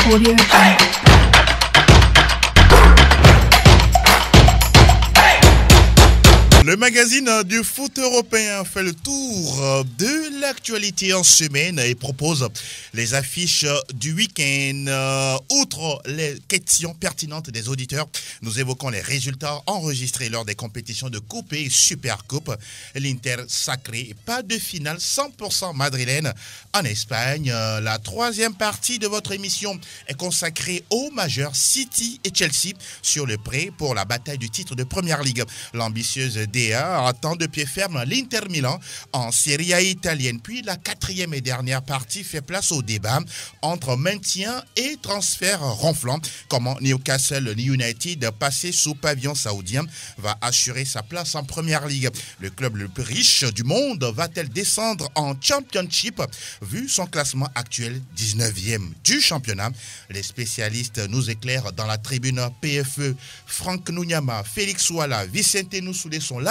Audio Jungle. Le magazine du foot européen fait le tour de l'actualité en semaine et propose les affiches du week-end. Outre les questions pertinentes des auditeurs, nous évoquons les résultats enregistrés lors des compétitions de Coupe et Supercoupe. L'Inter sacré, pas de finale 100% madrilène en Espagne. La troisième partie de votre émission est consacrée aux majeurs City et Chelsea sur le pré pour la bataille du titre de Première Ligue. L'ambitieuse DA attend de pied ferme l'Inter Milan en Serie A italienne. Puis la quatrième et dernière partie fait place au débat entre maintien et transfert ronflant. Comment Newcastle United, passé sous pavillon saoudien, va assurer sa place en Première Ligue. Le club le plus riche du monde va-t-elle descendre en Championship vu son classement actuel 19e du championnat? Les spécialistes nous éclairent dans la tribune PFE. Franck Nunyama, Félix Ouala, Vicente Noussoulé sont là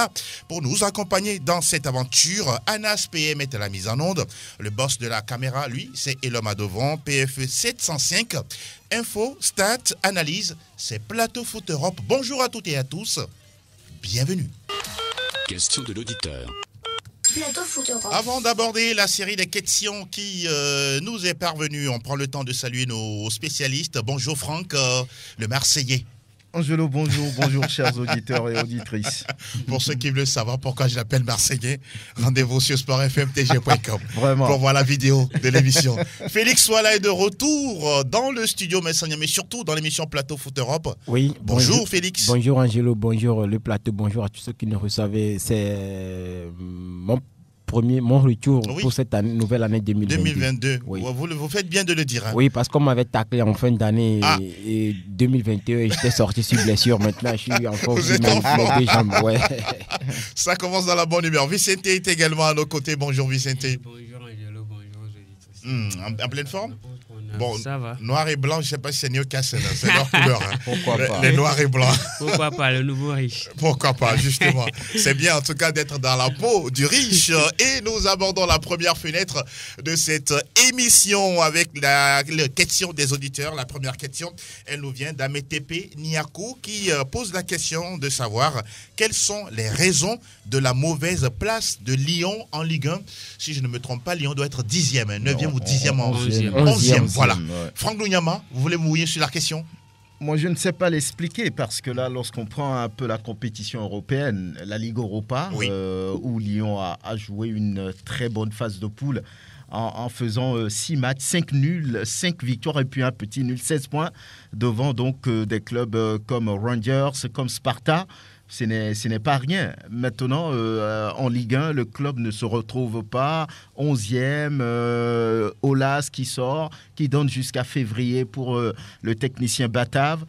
pour nous accompagner dans cette aventure. Anas PM est à la mise en onde. Le boss de la caméra, lui, c'est Elom Adovon, PFE 705. Info, stats, analyse, c'est Plateau Foot Europe. Bonjour à toutes et à tous. Bienvenue. Question de l'auditeur. Plateau Foot Europe. Avant d'aborder la série des questions qui nous est parvenue, on prend le temps de saluer nos spécialistes. Bonjour Franck, le Marseillais. Angelo, bonjour chers auditeurs et auditrices. Pour ceux qui veulent savoir pourquoi je l'appelle Marseillais, rendez-vous sur sportfmtg.com. Vraiment. Pour voir la vidéo de l'émission. Félix Ouala est de retour dans le studio Messagna, mais surtout dans l'émission Plateau Foot Europe. Oui. Bonjour Félix. Bonjour Angelo, bonjour le plateau, bonjour à tous ceux qui nous reçoivent. C'est mon retour pour cette nouvelle année 2022. Oui. Oui. Vous faites bien de le dire. Hein. Oui, parce qu'on m'avait taclé en fin d'année et 2021 et j'étais sorti sur blessure. Maintenant, je suis encore Vous êtes mes deux jambes. Ouais. Ça commence dans la bonne humeur. Vicente est également à nos côtés. Bonjour Vicente. Bonjour Angelo, bonjour aux auditeurs. En pleine forme? Bon, ça va. Noir et blanc, je ne sais pas si c'est Newcastle, c'est leur couleur. Hein. Pourquoi pas? Les noirs et blancs. Pourquoi pas, le nouveau riche. Pourquoi pas, justement. C'est bien en tout cas d'être dans la peau du riche. Et nous abordons la première fenêtre de cette émission avec la question des auditeurs. La première question, elle nous vient d'Ametepe Niakou qui pose la question de savoir quelles sont les raisons de la mauvaise place de Lyon en Ligue 1. Si je ne me trompe pas, Lyon doit être 10e, 9e ou 10e en 11e. Voilà. Ouais. Franck Nunyama, vous voulez mouiller sur la question? Moi, je ne sais pas l'expliquer parce que là, lorsqu'on prend un peu la compétition européenne, la Ligue Europa, Oui. où Lyon a joué une très bonne phase de poule en faisant 6 matchs, 5 nuls, 5 victoires et puis un petit nul, 16 points devant donc des clubs comme Rangers, comme Sparta. Ce n'est pas rien. Maintenant, en Ligue 1, le club ne se retrouve pas. 11e, Aulas qui sort, qui donne jusqu'à février pour le technicien Batave.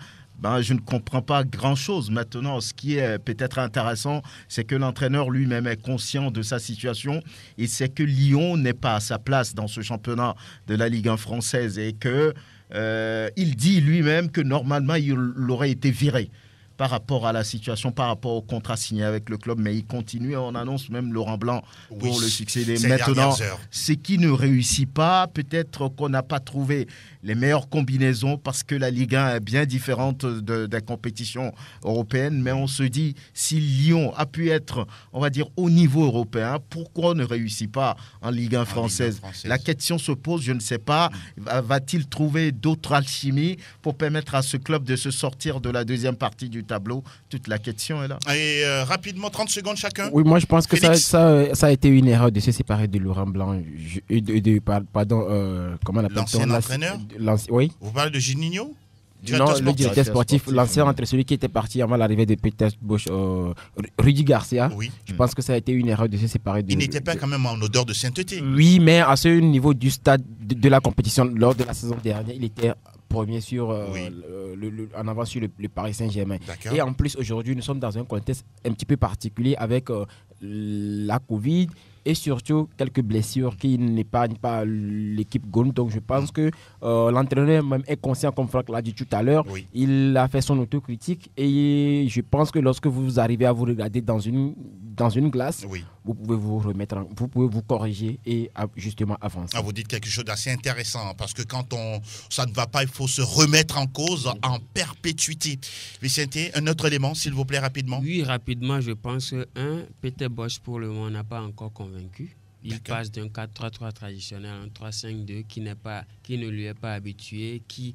Je ne comprends pas grand-chose. Maintenant, ce qui est peut-être intéressant, c'est que l'entraîneur lui-même est conscient de sa situation. Il sait que Lyon n'est pas à sa place dans ce championnat de la Ligue 1 française et qu'il dit lui-même que normalement, il aurait été viré par rapport à la situation, par rapport au contrat signé avec le club, mais il continue et on annonce même Laurent Blanc pour le succéder. Maintenant, ce qui ne réussit pas, peut-être qu'on n'a pas trouvé les meilleures combinaisons parce que la Ligue 1 est bien différente des compétitions européennes, mais on se dit, si Lyon a pu être, on va dire, au niveau européen, pourquoi on ne réussit pas en Ligue 1 française? La question se pose, je ne sais pas, va-t-il trouver d'autres alchimies pour permettre à ce club de se sortir de la deuxième partie du tableau? Toute la question est là. Et rapidement, 30 secondes chacun. Oui, moi je pense que Félix. ça a été une erreur de se séparer de Laurent Blanc. Comment on appelle L'ancien entraîneur? Oui. Vous parlez de Juninho? Non, le directeur sportif, l'ancien entre celui qui était parti avant l'arrivée de Peter Bosch, Rudy Garcia. Oui. Je pense que ça a été une erreur de se séparer de. Il n'était pas quand même en odeur de sainteté. Oui, mais à ce niveau du stade de la compétition, lors de la saison dernière, il était premier sur, en avant sur le Paris Saint-Germain. D'accord. Et en plus, aujourd'hui, nous sommes dans un contexte un petit peu particulier avec la Covid et surtout quelques blessures qui n'épargnent pas l'équipe Gone. Donc je pense que l'entraîneur même est conscient, comme Franck l'a dit tout à l'heure. Oui. Il a fait son autocritique et je pense que lorsque vous arrivez à vous regarder dans une glace, Oui. vous pouvez vous remettre, vous pouvez vous corriger et justement avancer. Ah, vous dites quelque chose d'assez intéressant, parce que quand ça ne va pas, il faut se remettre en cause en perpétuité. Vicente, un autre élément, s'il vous plaît, rapidement. Oui, rapidement, je pense que Peter Bosz, pour le moment, n'a pas encore convaincu. Il passe d'un 4-3-3 traditionnel à un 3-5-2 qui ne lui est pas habitué, qui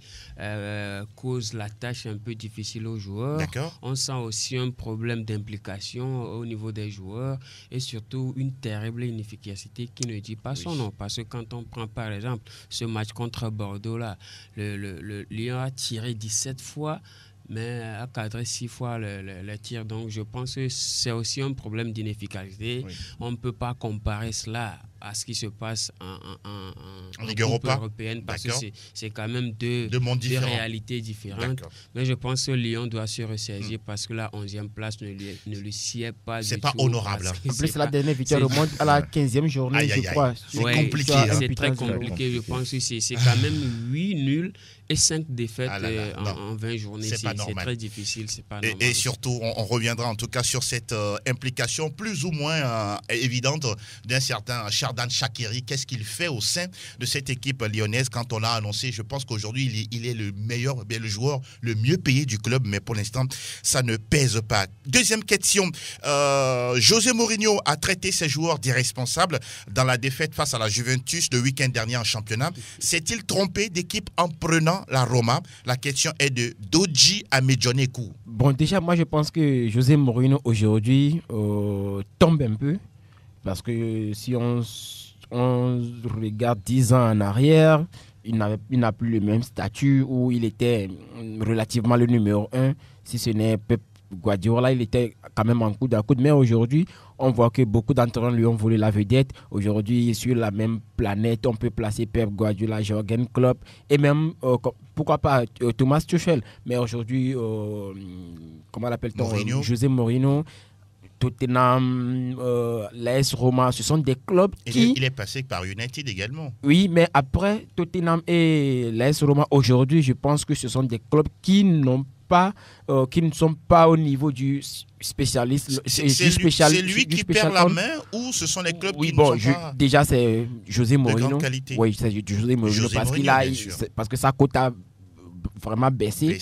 cause la tâche un peu difficile aux joueurs. On sent aussi un problème d'implication au niveau des joueurs et surtout une terrible inefficacité qui ne dit pas son nom. Parce que quand on prend par exemple ce match contre Bordeaux, là, le Lyon a tiré 17 fois, mais a cadré 6 fois le tir. Donc, je pense que c'est aussi un problème d'inefficacité. Oui. On ne peut pas comparer cela à ce qui se passe en Ligue européenne, parce que c'est quand même deux réalités différentes. Mais je pense que Lyon doit se ressaisir parce que la 11e place ne lui sied pas. C'est pas honorable. En plus, la dernière victoire remonte à la 15e journée, je crois. C'est compliqué. C'est très compliqué. Je pense que c'est quand même 8 nuls et 5 défaites en 20 journées. C'est très difficile. C'est pas normal. Et surtout, on reviendra en tout cas sur cette implication plus ou moins évidente d'un certain Xherdan Shaqiri. Qu'est-ce qu'il fait au sein de cette équipe lyonnaise quand on l'a annoncé? Je pense qu'aujourd'hui, il est le meilleur, le joueur le mieux payé du club, mais pour l'instant, ça ne pèse pas. Deuxième question. José Mourinho a traité ses joueurs d'irresponsables dans la défaite face à la Juventus le week-end dernier en championnat. S'est-il trompé d'équipe en prenant la Roma? La question est de Doji Amedjonekou. Bon, déjà, moi, je pense que José Mourinho, aujourd'hui, tombe un peu. Parce que si on regarde 10 ans en arrière, il n'a plus le même statut où il était relativement le numéro 1. Si ce n'est Pep Guardiola, il était quand même en coude à coude. Mais aujourd'hui, on voit que beaucoup d'entraîneurs lui ont volé la vedette. Aujourd'hui, sur la même planète, on peut placer Pep Guardiola, Jürgen Klopp et même, pourquoi pas, Thomas Tuchel. Mais aujourd'hui, comment l'appelle-t-on, José Mourinho, Tottenham, l'AS Roma, ce sont des clubs qui... Il est passé par United également. Oui, mais après Tottenham et l'AS Roma, aujourd'hui, je pense que ce sont des clubs qui qui ne sont pas au niveau du spécialiste. C'est lui qui perd la main ou ce sont les clubs qui ne sont pas... Déjà, c'est José Mourinho. De grande qualité. Oui, c'est José Mourinho parce que sa cote a vraiment baissé.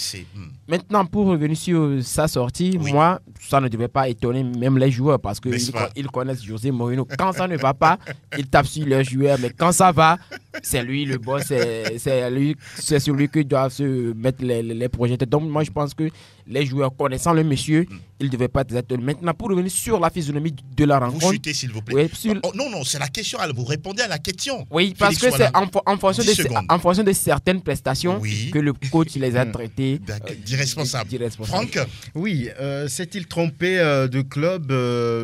Maintenant, pour revenir sur sa sortie, moi, ça ne devait pas étonner même les joueurs parce qu'ils connaissent José Mourinho. Quand ça ne va pas, ils tapent sur leurs joueurs, mais quand ça va, c'est lui le boss, c'est sur lui que doivent se mettre les projecteurs. Donc, moi, je pense que les joueurs connaissant le monsieur, ils ne devaient pas être étonnés. Maintenant, pour revenir sur la physionomie de la rencontre... Vous chutez, s'il vous plaît. Oui, non, c'est la question. Vous répondez à la question. Oui, parce que c'est en fonction de certaines prestations que le coach les a traités d'irresponsables. Franck? Oui, s'est-il trompé de club?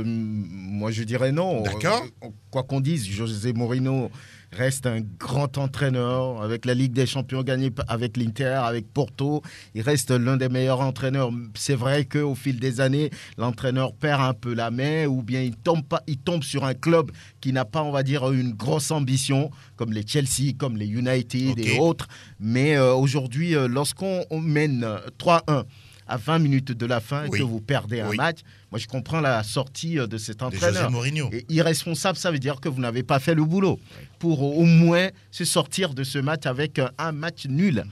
Moi, je dirais non. D'accord. Quoi qu'on dise, José Mourinho reste un grand entraîneur avec la Ligue des Champions gagnée avec l'Inter, avec Porto. Il reste l'un des meilleurs entraîneurs. C'est vrai qu'au fil des années, l'entraîneur perd un peu la main ou bien il tombe sur un club qui n'a pas, on va dire, une grosse ambition comme les Chelsea, comme les United et autres. Mais aujourd'hui, lorsqu'on mène 3-1 à 20 minutes de la fin et que vous perdez un match, moi je comprends la sortie de cet entraîneur. Et irresponsable, ça veut dire que vous n'avez pas fait le boulot pour au moins se sortir de ce match avec un match nul.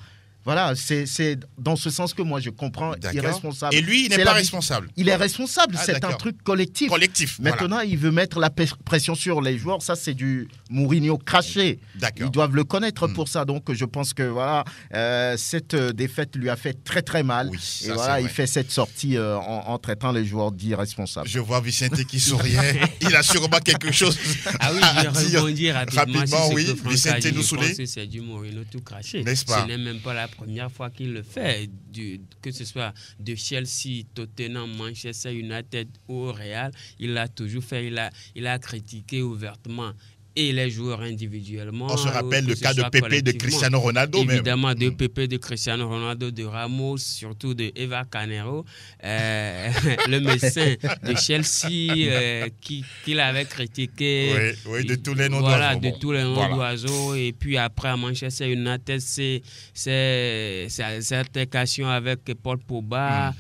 Voilà, c'est dans ce sens que moi je comprends irresponsable. Et lui, il n'est pas responsable. Il est responsable, c'est un truc collectif. Maintenant, il veut mettre la pression sur les joueurs. Ça, c'est du Mourinho craché. Ils doivent le connaître pour ça. Donc, je pense que voilà, cette défaite lui a fait très très mal. Et voilà, il fait cette sortie en traitant les joueurs d'irresponsables. Je vois Vicente qui souriait. Il a sûrement quelque chose à dire. Rebondir rapidement. Oui, Vicente nous soulève. Je pense que c'est du Mourinho tout craché. N'est-ce pas? Ce n'est même pas la première fois qu'il le fait, que ce soit de Chelsea, Tottenham, Manchester United ou au Real, il l'a toujours fait, il a critiqué ouvertement et les joueurs individuellement. On se rappelle le cas de Pépé, de Cristiano Ronaldo. Évidemment, de Pépé, de Cristiano Ronaldo, de Ramos, surtout de Eva Canero, le médecin de Chelsea qui l'avait critiqué. Oui, de tous les noms voilà, d'oiseaux. De tous les noms d'oiseaux. Et puis après, à Manchester United, c'est cette altercation avec Paul Pogba.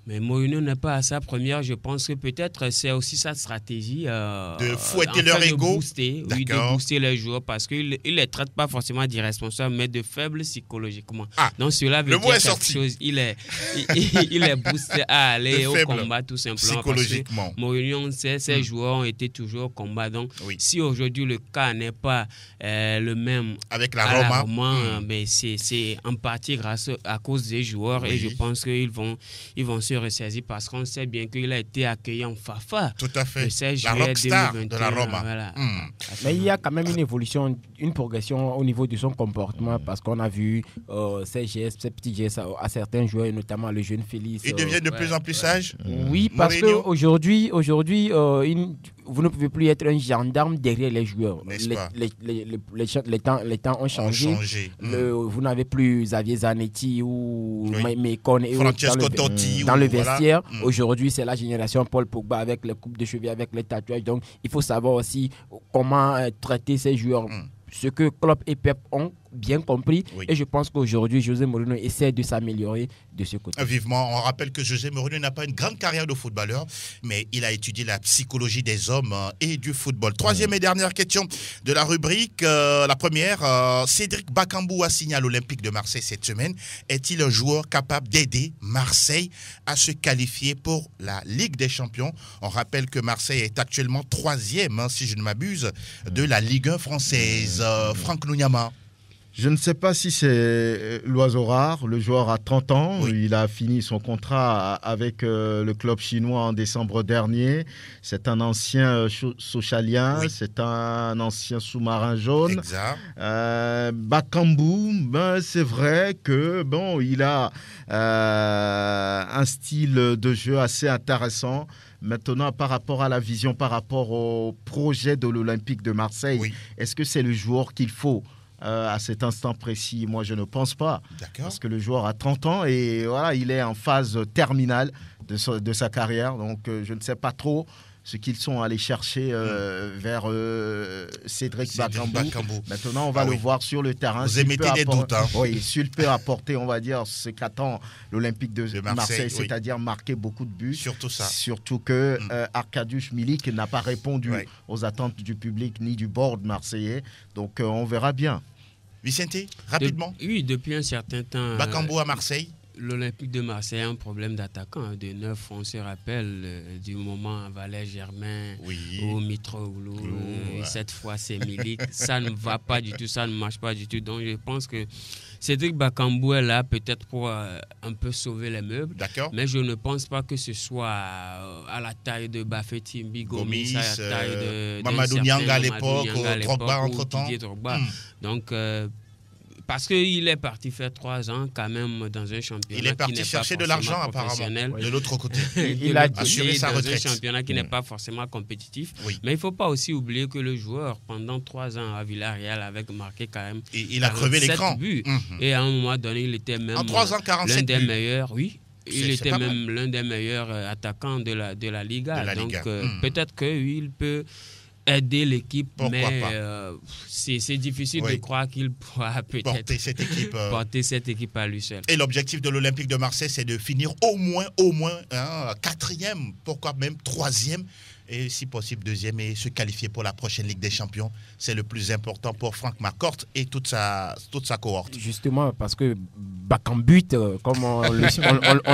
Mais Mourinho n'est pas à sa première. Je pense que peut-être c'est aussi sa stratégie de fouetter leur ego. De booster les joueurs parce qu'il ne les traite pas forcément d'irresponsables, mais de faibles psychologiquement. Donc cela veut dire quelque chose. Il est boosté à aller au combat tout simplement. Psychologiquement. Parce que Mourinho sait ses joueurs ont été toujours au combat. Donc si aujourd'hui le cas n'est pas le même avec la Roma, mais c'est en partie à cause des joueurs et je pense qu'ils vont se ressaisir parce qu'on sait bien qu'il a été accueilli en Fafa. Tout à fait. Le 16 la juillet rockstar 2021, de la Roma. Voilà. Mais il y a quand même une évolution, une progression au niveau de son comportement parce qu'on a vu ces gestes, ces petits gestes à certains joueurs, notamment le jeune Félix. Il devient de plus en plus sage. Oui, parce qu'aujourd'hui, vous ne pouvez plus être un gendarme derrière les joueurs. Les temps ont changé. Vous n'avez plus Xavier Zanetti ou Mécon et Francesco Totti dans le vestiaire. Aujourd'hui, c'est la génération Paul Pogba avec les coupes de cheveux, avec les tatouages. Donc, il faut savoir aussi comment traiter ces joueurs. Ce que Klopp et Pep ont bien compris. Et je pense qu'aujourd'hui, José Mourinho essaie de s'améliorer de ce côté. Vivement, on rappelle que José Mourinho n'a pas une grande carrière de footballeur, mais il a étudié la psychologie des hommes et du football. Troisième et dernière question de la rubrique. La première, Cédric Bakambu a signé à l'Olympique de Marseille cette semaine. Est-il un joueur capable d'aider Marseille à se qualifier pour la Ligue des Champions? On rappelle que Marseille est actuellement 3e, si je ne m'abuse, de la Ligue 1 française. Franck Nouniama. Je ne sais pas si c'est l'oiseau rare. Le joueur a 30 ans. Il a fini son contrat avec le club chinois en décembre dernier. C'est un ancien Sochalien. C'est un ancien sous-marin jaune. Exact. Bakambu, c'est vrai que il a un style de jeu assez intéressant. Maintenant, par rapport à la vision, par rapport au projet de l'Olympique de Marseille, est-ce que c'est le joueur qu'il faut à cet instant précis? Moi, je ne pense pas. Parce que le joueur a 30 ans et voilà, il est en phase terminale de sa carrière. Donc, je ne sais pas trop ce qu'ils sont allés chercher vers Cédric Bakambu. Maintenant, on va le voir sur le terrain. Vous émettez des doutes. Oui, s'il peut apporter, on va dire, ce qu'attend l'Olympique de Marseille, c'est-à-dire marquer beaucoup de buts. Surtout ça. Surtout que Arkadiusz Milik n'a pas répondu aux attentes du public ni du board marseillais. Donc, on verra bien. Vicente, rapidement. Depuis un certain temps. Bakambu à Marseille. L'Olympique de Marseille a un problème d'attaquant de neuf. On se rappelle du moment Valère Germain ou Mitroglou. Cette fois, c'est Milik. Ça ne va pas du tout, ça ne marche pas du tout. Donc, je pense que Cédric Bakambu est là peut-être pour un peu sauver les meubles. Mais je ne pense pas que ce soit à la taille de Bafétimbi Gomis, à la taille de Mamadou Niang à l'époque, Drogba entre-temps. Donc, parce qu'il est parti faire 3 ans quand même dans un championnat. Il est parti chercher de l'argent apparemment. De l'autre côté. Il a assuré sa retraite. Dans un championnat qui n'est pas forcément compétitif. Mais il ne faut pas aussi oublier que le joueur, pendant 3 ans à Villarreal, avait marqué quand même. Il a crevé l'écran. Et à un moment donné, il était même en 3 ans, 47 l'un des buts. meilleurs. Il était même l'un des meilleurs attaquants de la Liga. Donc peut-être qu'il peut aider l'équipe, mais c'est difficile de croire qu'il pourra peut-être porter cette équipe à lui seul. Et l'objectif de l'Olympique de Marseille, c'est de finir au moins 4e, pourquoi même 3e, et si possible 2e, et se qualifier pour la prochaine Ligue des Champions. C'est le plus important pour Franck Marcourt et toute sa cohorte. Justement, parce que Bakambu, comme on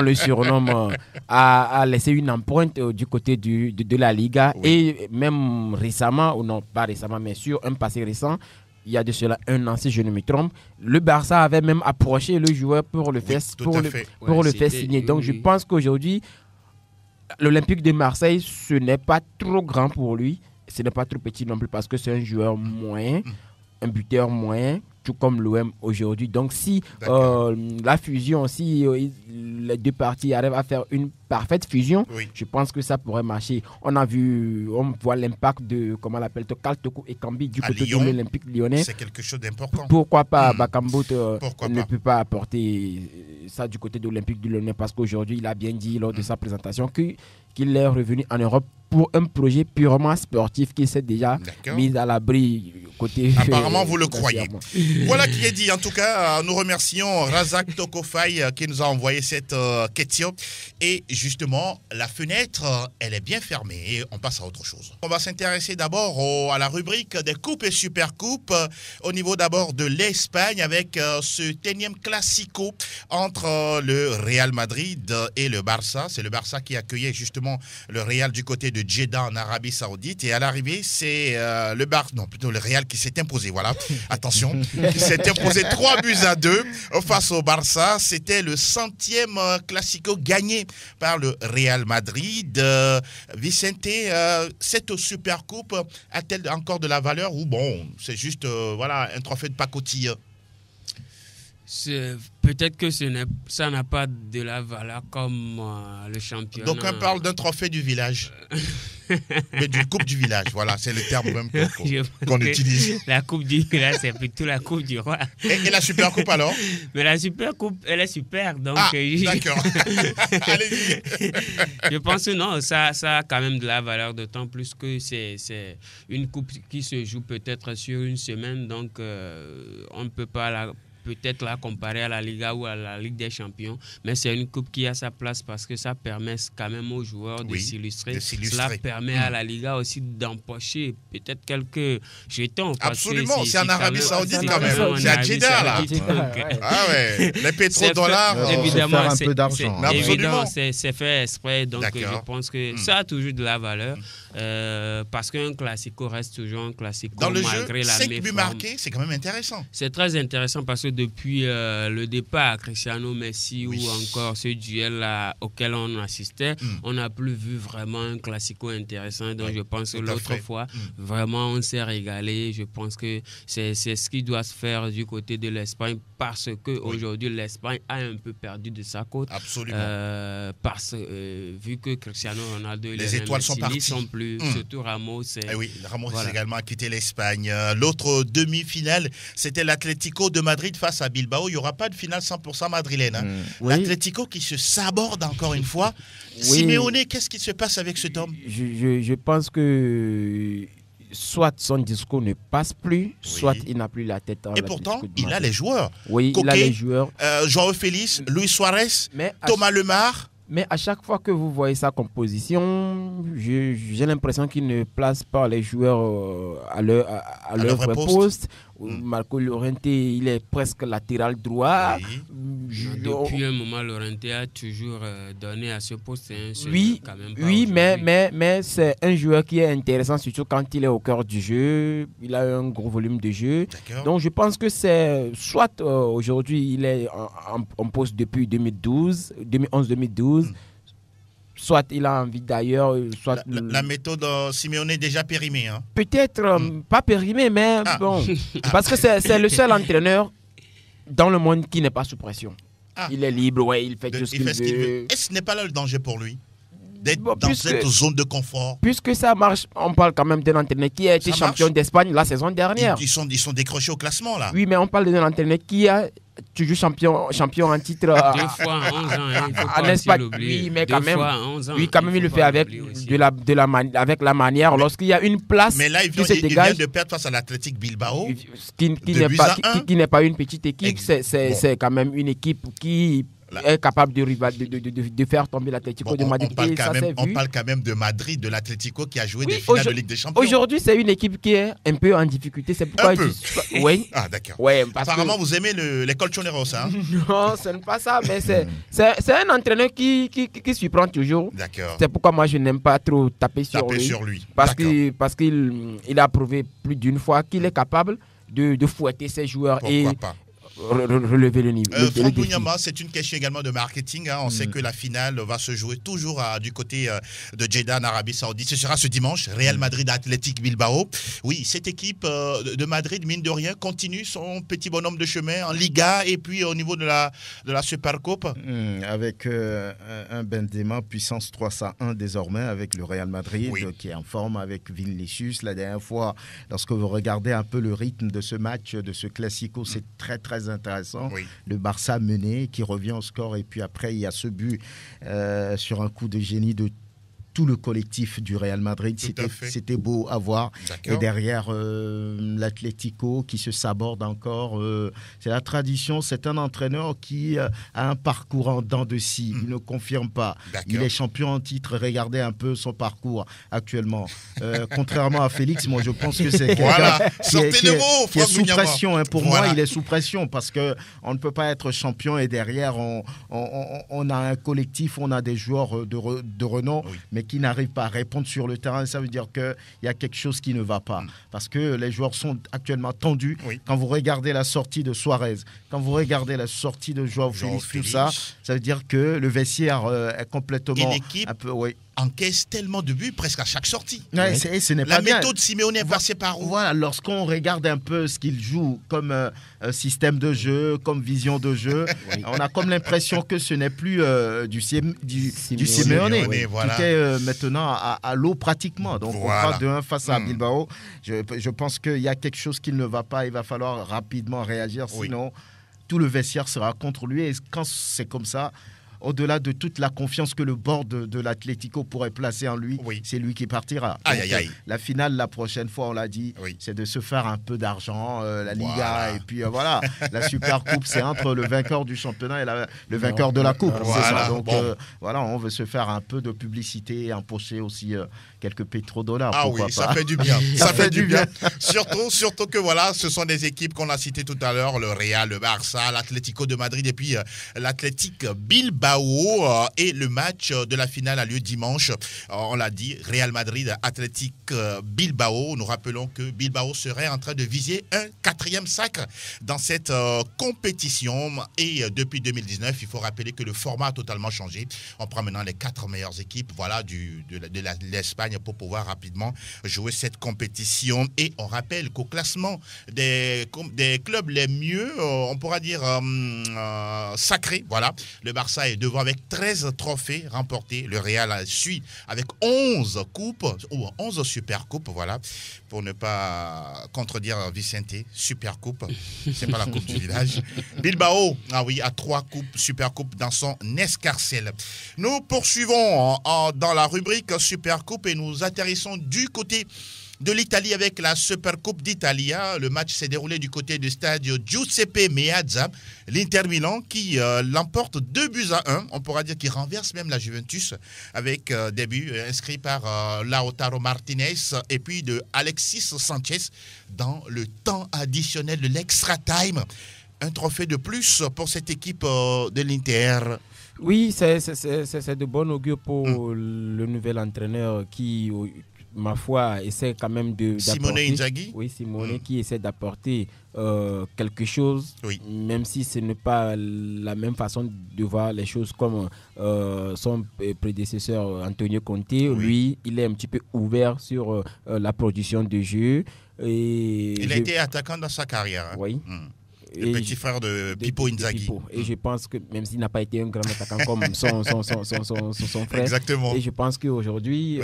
le surnomme, a laissé une empreinte du côté de la Liga. Et même récemment, ou non pas récemment, mais sur un passé récent, il y a de cela 1 an, si je ne me trompe, le Barça avait même approché le joueur pour le faire signer. Donc je pense qu'aujourd'hui, l'Olympique de Marseille, ce n'est pas trop grand pour lui, ce n'est pas trop petit non plus parce que c'est un joueur moyen, un buteur moyen, tout comme l'OM aujourd'hui. Donc si la fusion, si les deux parties arrivent à faire une parfaite fusion, Oui. je pense que ça pourrait marcher. On voit l'impact de, comment on l'appelle, Kaltoko et Kambi du À côté Lyon, de l'Olympique lyonnais. C'est quelque chose d'important. Pourquoi pas Bakambo Pourquoi ne pas. peut pas apporter ça du côté de l'Olympique lyonnais, parce qu'aujourd'hui, il a bien dit lors de sa présentation qu'il est revenu en Europe pour un projet purement sportif qu'il s'est déjà D'accord. mis à l'abri côté. Apparemment, vous le croyez. Voilà qui est dit. En tout cas, nous remercions Razak Tokofay qui nous a envoyé cette question. Et justement, la fenêtre, elle est bien fermée. Et on passe à autre chose. On va s'intéresser d'abord à la rubrique des coupes et supercoupes. Au niveau d'abord de l'Espagne avec ce énième classico entre le Real Madrid et le Barça. C'est le Barça qui accueillait justement le Real du côté de Jeddah en Arabie Saoudite. Et à l'arrivée, c'est le Real qui s'est imposé. Voilà, attention, qui s'est imposé 3-2 face au Barça. C'était le 100e classico gagné par le Real Madrid. Vicente, cette Supercoupe a-t-elle encore de la valeur ou bon, c'est juste un trophée de pacotille? Peut-être que ça n'a pas de la valeur comme le championnat. Donc on parle d'un trophée du village. Mais d'une coupe du village, voilà, c'est le terme même qu'on utilise. La coupe du village, c'est plutôt la coupe du roi. Et la super coupe alors? Mais la super coupe, elle est super. Donc d'accord. Allez-y. Je pense que non, ça a quand même de la valeur, d'autant plus que c'est une coupe qui se joue peut-être sur une semaine. Donc on ne peut pas peut-être la comparer à la Liga ou à la Ligue des Champions, mais c'est une coupe qui a sa place parce que ça permet quand même aux joueurs de s'illustrer. Cela permet à la Liga aussi d'empocher peut-être quelques jetons. Absolument, c'est en Arabie Saoudite quand même. C'est à Jeddah là. Ah ouais, les pétrodollars. Évidemment, un peu d'argent. Évidemment, c'est fait exprès, donc je pense que ça a toujours de la valeur parce qu'un classico reste toujours un classico. Dans le malgré jeu, la 5 buts marqués, c'est quand même intéressant. C'est très intéressant parce que depuis le départ à Cristiano Messi ou encore ce duel auquel on assistait, on n'a plus vu vraiment un classico intéressant. Donc je pense que l'autre fois, vraiment on s'est régalé. Je pense que c'est ce qui doit se faire du côté de l'Espagne parce qu'aujourd'hui l'Espagne a un peu perdu de sa côte. Absolument. Vu que Cristiano Ronaldo et les étoiles sont partis. Sont plus, surtout Ramos. Ramos a également quitté l'Espagne. L'autre demi-finale, c'était l'Atlético de Madrid face à Bilbao. Il n'y aura pas de finale 100% madrilène. L'Atlético qui se saborde encore une fois. Simeone, qu'est-ce qui se passe avec cet homme? Je pense que soit son discours ne passe plus, soit il n'a plus la tête. Et pourtant, il a les joueurs. Oui, Coquet, il a les joueurs. Joao Félix, Luis Suarez, Thomas Lemar. Mais à chaque fois que vous voyez sa composition, j'ai l'impression qu'il ne place pas les joueurs à leur vrai poste. Marco Llorente, il est presque latéral droit. Depuis un moment, Llorente a toujours donné à ce poste. Mais c'est un joueur qui est intéressant, surtout quand il est au cœur du jeu. Il a un gros volume de jeu. Donc je pense que c'est soit aujourd'hui il est en poste depuis 2011-2012. Soit il a envie d'ailleurs, soit... La méthode Simeone est déjà périmée. Hein. Peut-être pas périmée, mais bon. Parce que c'est le seul entraîneur dans le monde qui n'est pas sous pression. Il est libre, il fait tout ce qu'il veut. Et ce n'est pas là le danger pour lui d'être dans cette zone de confort? Puisque ça marche, on parle quand même d'un entraîneur qui a été champion d'Espagne la saison dernière. Ils sont décrochés au classement là. Oui, mais on parle d'un entraîneur qui a toujours champion en titre 2 fois en 11 ans, en Espagne. Oui, mais quand même, il le fait avec la manière. Lorsqu'il y a une place, mais là, il vient de perdre face à l'Athletic Bilbao, qui n'est pas une petite équipe. C'est quand même une équipe qui est capable de faire tomber l'Atlético de Madrid. On parle quand même de Madrid, de l'Atlético qui a joué des finales de Ligue des Champions. Aujourd'hui, c'est une équipe qui est un peu en difficulté. C'est pourquoi oui. Ah, d'accord. Ouais, apparemment, vous aimez les colchoneros, hein? Non, ce n'est pas ça, mais c'est un entraîneur qui surprend toujours. D'accord. C'est pourquoi moi, je n'aime pas trop taper sur lui. Parce qu'il a prouvé plus d'une fois qu'il est capable de fouetter ses joueurs. Pourquoi pas? relever le niveau. le Franck défi. Bougnama, c'est une question également de marketing. Hein. On sait que la finale va se jouer toujours du côté de Jeddah en Arabie Saoudite. Ce sera ce dimanche, Real Madrid Athletic Bilbao. Oui, cette équipe de Madrid, mine de rien, continue son petit bonhomme de chemin en Liga et puis au niveau de la Supercoupe. Avec un Benzema puissance 301 désormais avec le Real Madrid qui est en forme avec Vinicius. La dernière fois, lorsque vous regardez un peu le rythme de ce match, de ce Classico, c'est très très intéressant. Le Barça mené qui revient au score et puis après il y a ce but sur un coup de génie de tout le collectif du Real Madrid. C'était beau à voir. Et derrière l'Atlético qui se saborde encore. C'est la tradition. C'est un entraîneur qui a un parcours en dents de scie. Il ne confirme pas. Il est champion en titre. Regardez un peu son parcours actuellement. Contrairement à Félix, moi je pense que c'est quelqu'un qui est sous pression. Hein. Pour moi, il est sous pression parce qu'on ne peut pas être champion et derrière on a un collectif, on a des joueurs de renom, mais qui n'arrivent pas à répondre sur le terrain. Ça veut dire qu'il y a quelque chose qui ne va pas. Parce que les joueurs sont actuellement tendus. Quand vous regardez la sortie de Suarez, quand vous regardez la sortie de Joao Félix, tout ça, ça veut dire que le vestiaire est complètement... Et l'équipe encaisse tellement de buts presque à chaque sortie. Ce n'est pas bien. La méthode Simeone est passée par où? Voilà, lorsqu'on regarde un peu ce qu'il joue comme système de jeu, comme vision de jeu, on a comme l'impression que ce n'est plus du Simeone. Tout est maintenant à l'eau pratiquement. Donc on passe de 1 face à Bilbao. Je pense qu'il y a quelque chose qui ne va pas. Il va falloir rapidement réagir, sinon tout le vestiaire sera contre lui. Et quand c'est comme ça, au-delà de toute la confiance que le board de l'Atlético pourrait placer en lui, c'est lui qui partira. Donc, la finale, la prochaine fois, on l'a dit, c'est de se faire un peu d'argent, la Liga, et puis voilà, la Supercoupe, c'est entre le vainqueur du championnat et le vainqueur de la Coupe. C'est ça. Donc voilà, on veut se faire un peu de publicité et empocher aussi quelques pétrodollars. Ça fait du bien. ça fait du bien. Surtout que voilà, ce sont des équipes qu'on a citées tout à l'heure, le Real, le Barça, l'Atlético de Madrid et puis l'Athletic Bilbao. Et le match de la finale a lieu dimanche. On l'a dit, Real Madrid, Athletic Bilbao. Nous rappelons que Bilbao serait en train de viser un 4e sacre dans cette compétition. Et depuis 2019, il faut rappeler que le format a totalement changé. On prend maintenant les 4 meilleures équipes de l'Espagne pour pouvoir rapidement jouer cette compétition. Et on rappelle qu'au classement des clubs les mieux, on pourra dire sacrés, voilà, le Barça est devant avec 13 trophées remportés. Le Real suit avec 11 coupes, ou 11 supercoupes, voilà, pour ne pas contredire Vicente. Supercoupe, c'est pas la coupe du village. Bilbao, a 3 coupes, supercoupes dans son escarcelle. Nous poursuivons dans la rubrique Supercoupe et nous atterrissons du côté de l'Italie avec la Supercoupe d'Italie. Le match s'est déroulé du côté du stade Giuseppe Meazza. L'Inter Milan qui l'emporte 2-1. On pourra dire qu'il renverse même la Juventus avec des buts inscrits par Lautaro Martinez et puis de Alexis Sanchez dans le temps additionnel de l'extra time. Un trophée de plus pour cette équipe de l'Inter. Oui, c'est de bon augure pour le nouvel entraîneur qui, ma foi, essaie quand même d'apporter... Simone Inzaghi. Oui, Simone qui essaie d'apporter quelque chose, même si ce n'est pas la même façon de voir les choses comme son prédécesseur Antonio Conte. Lui, il est un petit peu ouvert sur la production de jeux. Il a été attaquant dans sa carrière. Oui. Le petit frère de Pippo Inzaghi. Et je pense que même s'il n'a pas été un grand attaquant comme son frère, exactement. Et je pense qu'aujourd'hui,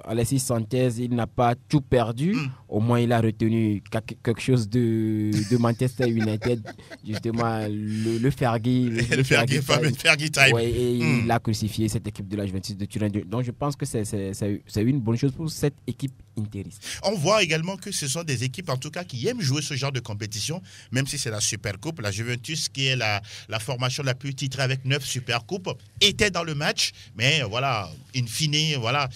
Alexis Sanchez, il n'a pas tout perdu. Au moins, il a retenu quelque chose de Manchester United, justement le Fergie. Le Fergie time. Ouais, et il a crucifié cette équipe de la Juventus de Turin. Donc, je pense que c'est une bonne chose pour cette équipe interiste. On voit également que ce sont des équipes, en tout cas, qui aiment jouer ce genre de compétition, même si c'est la Supercoupe. La Juventus, qui est la formation la plus titrée avec 9 Supercoupes, était dans le match, mais voilà, in fine, voilà.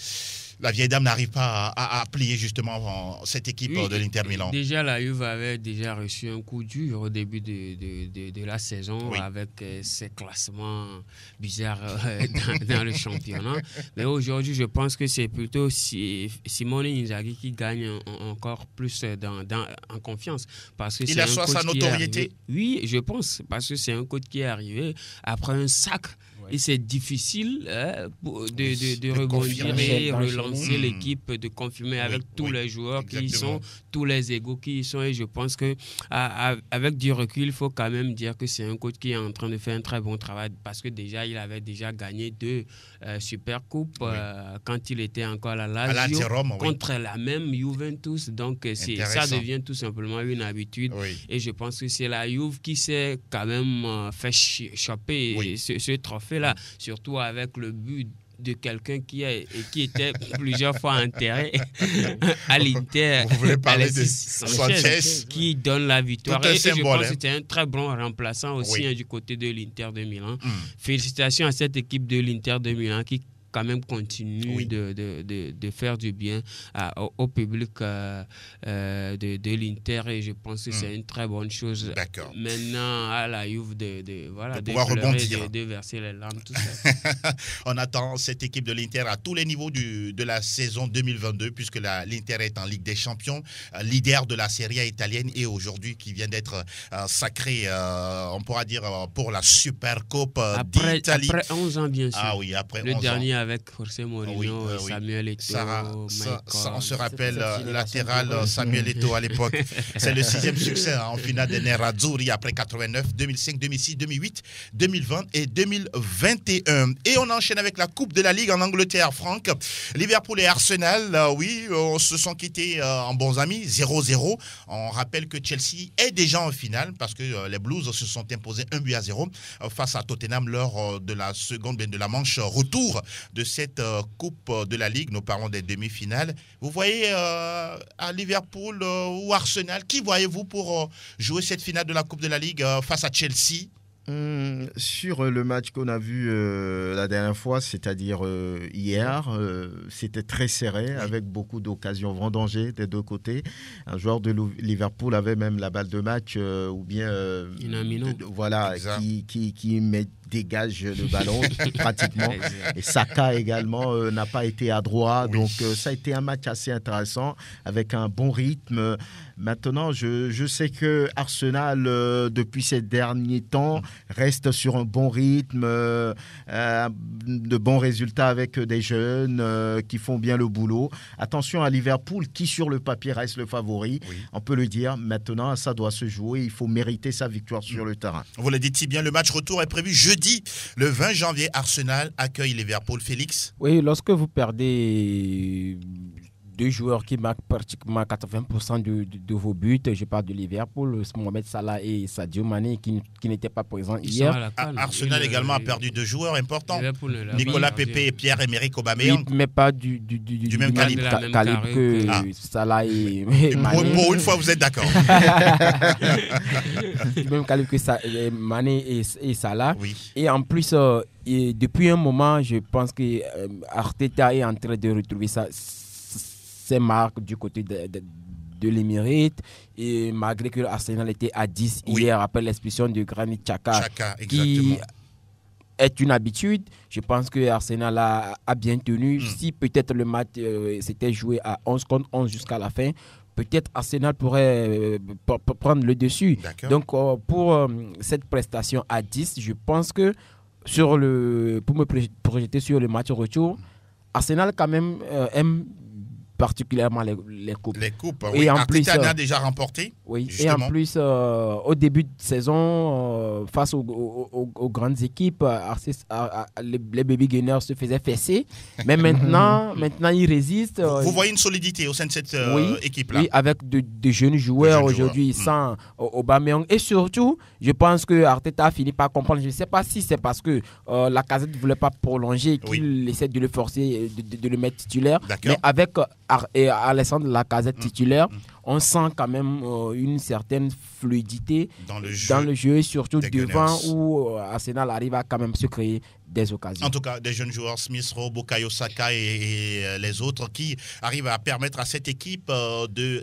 la vieille dame n'arrive pas à plier justement cette équipe de l'Inter Milan. Déjà, la Juve avait déjà reçu un coup dur au début de la saison avec ses classements bizarres dans le championnat. Mais aujourd'hui, je pense que c'est plutôt Simone Inzaghi qui gagne encore plus en confiance. Parce que il assoit sa notoriété. Oui, je pense. Parce que c'est un coach qui est arrivé après un sac. Et c'est difficile de rebondir et relancer l'équipe, de confirmer avec tous les joueurs qui y sont, tous les égos qui y sont. Et je pense qu'avec du recul, il faut quand même dire que c'est un coach qui est en train de faire un très bon travail parce que déjà, il avait déjà gagné 2 Supercoupes quand il était encore à la Lazio contre la même Juventus. Donc, ça devient tout simplement une habitude. Et je pense que c'est la Juve qui s'est quand même fait choper ce trophée là, surtout avec le but de quelqu'un qui était plusieurs fois enterré à l'Inter. Vous voulez parler de Sanchez qui donne la victoire. Et je pense que c'était un très bon remplaçant aussi du côté de l'Inter de Milan. Félicitations à cette équipe de l'Inter de Milan qui quand même continue de faire du bien au public de l'Inter et je pense que c'est une très bonne chose. D'accord. Maintenant, à la Juve de pouvoir rebondir. De verser les larmes, tout ça. On attend cette équipe de l'Inter à tous les niveaux de la saison 2022 puisque l'Inter est en Ligue des Champions, leader de la Serie A italienne et aujourd'hui qui vient d'être sacré, on pourra dire, pour la Supercoupe d'Italie. Après 11 ans, bien sûr. Ah oui, après 11 ans. Le dernier avec José Mourinho, Samuel Eto'o, on se rappelle latéral Samuel Eto'o à l'époque. C'est le 6e succès en finale des Nerazzurri après 89, 2005, 2006, 2008, 2020 et 2021. Et on enchaîne avec la Coupe de la Ligue en Angleterre, Franck. Liverpool et Arsenal, se sont quittés en bons amis, 0-0. On rappelle que Chelsea est déjà en finale parce que les Blues se sont imposés 1-0 face à Tottenham lors de la manche retour de cette Coupe de la Ligue. Nous parlons des demi-finales. Vous voyez à Liverpool ou Arsenal, qui voyez-vous pour jouer cette finale de la Coupe de la Ligue face à Chelsea? Sur le match qu'on a vu la dernière fois, c'est-à-dire hier, c'était très serré avec beaucoup d'occasions vendangées des deux côtés. Un joueur de Liverpool avait même la balle de match ou bien qui dégage le ballon pratiquement. Et Saka également n'a pas été adroit. Donc ça a été un match assez intéressant avec un bon rythme. Maintenant, je sais que Arsenal, depuis ces derniers temps, reste sur un bon rythme, de bons résultats avec des jeunes qui font bien le boulot. Attention à Liverpool, qui sur le papier reste le favori. On peut le dire. Maintenant, ça doit se jouer. Il faut mériter sa victoire sur le terrain. Vous le dites si bien, le match retour est prévu jeudi, le 20 janvier. Arsenal accueille Liverpool. Félix? Oui, lorsque vous perdez 2 joueurs qui marquent pratiquement 80% de vos buts. Je parle de Liverpool, Mohamed Salah et Sadio Mané qui n'étaient pas présents hier. Arsenal également a perdu 2 joueurs importants. Nicolas Pepe et Pierre-Emerick Aubameyang. Mais pas du même calibre que Salah et Mané. Pour une fois, vous êtes d'accord. Du même calibre que Mané et Salah. Oui. Et en plus, depuis un moment, je pense que Arteta est en train de retrouver ses marques du côté de l'Émirate, et malgré que Arsenal était à 10 hier après l'expulsion de Granit Xhaka qui est une habitude, je pense que Arsenal a bien tenu. Si peut-être le match s'était joué à 11 contre 11 jusqu'à la fin, peut-être Arsenal pourrait prendre le dessus. Donc pour cette prestation à 10, je pense que pour me projeter sur le match retour, Arsenal quand même aime particulièrement les coupes. Les coupes, et en plus, Arteta a déjà remporté. Oui, justement. Et en plus, au début de saison, face aux grandes équipes, les Baby Gunners se faisaient fesser. Mais maintenant, ils résistent. Vous voyez une solidité au sein de cette équipe-là. Oui, avec de jeunes joueurs aujourd'hui, sans Aubameyang. Et surtout, je pense que Arteta a fini par comprendre. Je ne sais pas si c'est parce que la Casette ne voulait pas prolonger, qu'il essaie de le forcer, de le mettre titulaire. Mais avec et Alessandre Lacazette titulaire, on sent quand même une certaine fluidité dans le jeu, surtout devant Gunners. où Arsenal arrive à quand même se créer des occasions. En tout cas, des jeunes joueurs, Smith Rowe, Bukayo Saka et les autres qui arrivent à permettre à cette équipe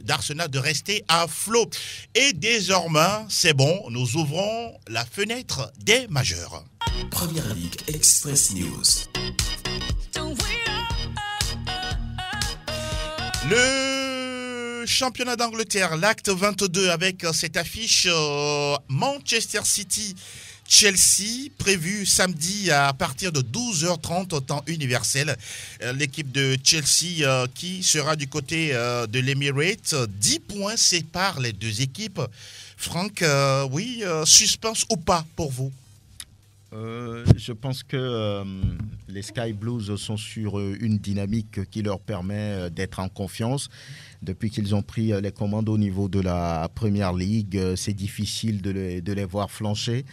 d'Arsenal de rester à flot. Et désormais, c'est bon, nous ouvrons la fenêtre des majeurs. Première Ligue Express News. Le championnat d'Angleterre, l'acte 22 avec cette affiche Manchester City-Chelsea prévue samedi à partir de 12h30 au temps universel. L'équipe de Chelsea qui sera du côté de l'Emirates. 10 points séparent les deux équipes. Franck, suspense ou pas pour vous? Je pense que les Sky Blues sont sur une dynamique qui leur permet d'être en confiance. Depuis qu'ils ont pris les commandes au niveau de la Premier League, c'est difficile de les voir flancher.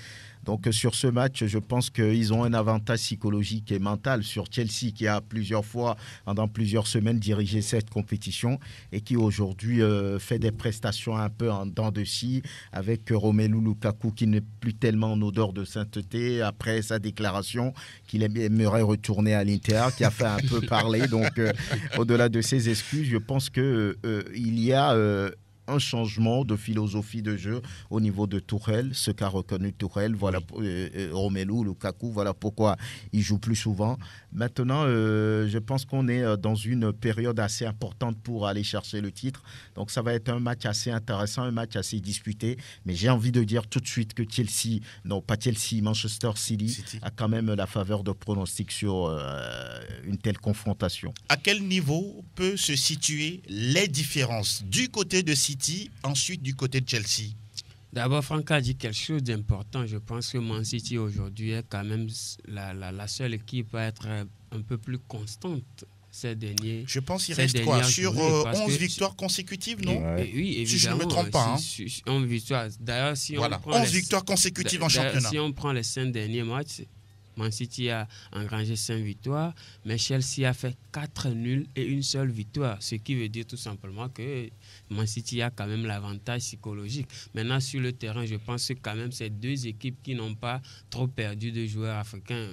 Donc sur ce match, je pense qu'ils ont un avantage psychologique et mental sur Chelsea qui a plusieurs fois, pendant plusieurs semaines, dirigé cette compétition et qui aujourd'hui fait des prestations un peu en dents de scie avec Romelu Lukaku qui n'est plus tellement en odeur de sainteté après sa déclaration qu'il aimerait retourner à l'Inter, qui a fait un peu parler. Donc au-delà de ses excuses, je pense qu'il y a un changement de philosophie de jeu au niveau de Tuchel, ce qu'a reconnu Tuchel, voilà, Romelu Lukaku, voilà pourquoi il joue plus souvent. Maintenant, je pense qu'on est dans une période assez importante pour aller chercher le titre, donc ça va être un match assez intéressant, un match assez disputé, mais j'ai envie de dire tout de suite que Manchester City a quand même la faveur de pronostic sur une telle confrontation. À quel niveau peut se situer les différences du côté de City, ensuite du côté de Chelsea? D'abord, Franck a dit quelque chose d'important. Je pense que Man City aujourd'hui est quand même la seule équipe à être un peu plus constante ces derniers. Je pense qu'il reste quoi sur 11 victoires consécutives, non? Oui, évidemment. Si je ne me trompe pas. 11 victoires. D'ailleurs, si on prend 11 victoires consécutives en championnat. Si on prend les 5 derniers matchs, Man City a engrangé 5 victoires, mais Chelsea a fait 4 nuls et une seule victoire. Ce qui veut dire tout simplement que Man City a quand même l'avantage psychologique. Maintenant, sur le terrain, je pense que quand même c'est deux équipes qui n'ont pas trop perdu de joueurs africains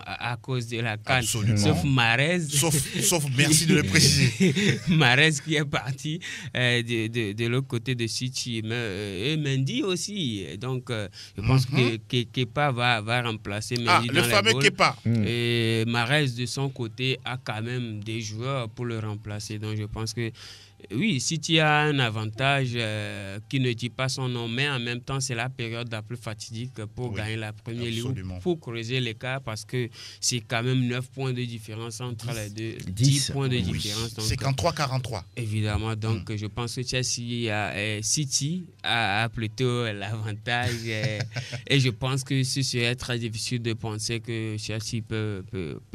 à cause de la CAN. Sauf Mahrez. Sauf merci de le préciser. Mahrez qui est parti de l'autre côté de City. Et Mendy aussi. Donc, je pense que Kepa va remplacer Mendy. Le fameux Kepa. Et Mahrez, de son côté, a quand même des joueurs pour le remplacer. Donc, je pense que oui, City a un avantage qui ne dit pas son nom, mais en même temps, c'est la période la plus fatidique pour gagner la Première Ligue, pour creuser l'écart, parce que c'est quand même 9 points de différence entre les deux. 10 points de différence. Donc, 53-43. Évidemment, donc je pense que City a plutôt l'avantage et je pense que ce serait très difficile de penser que Chelsea peut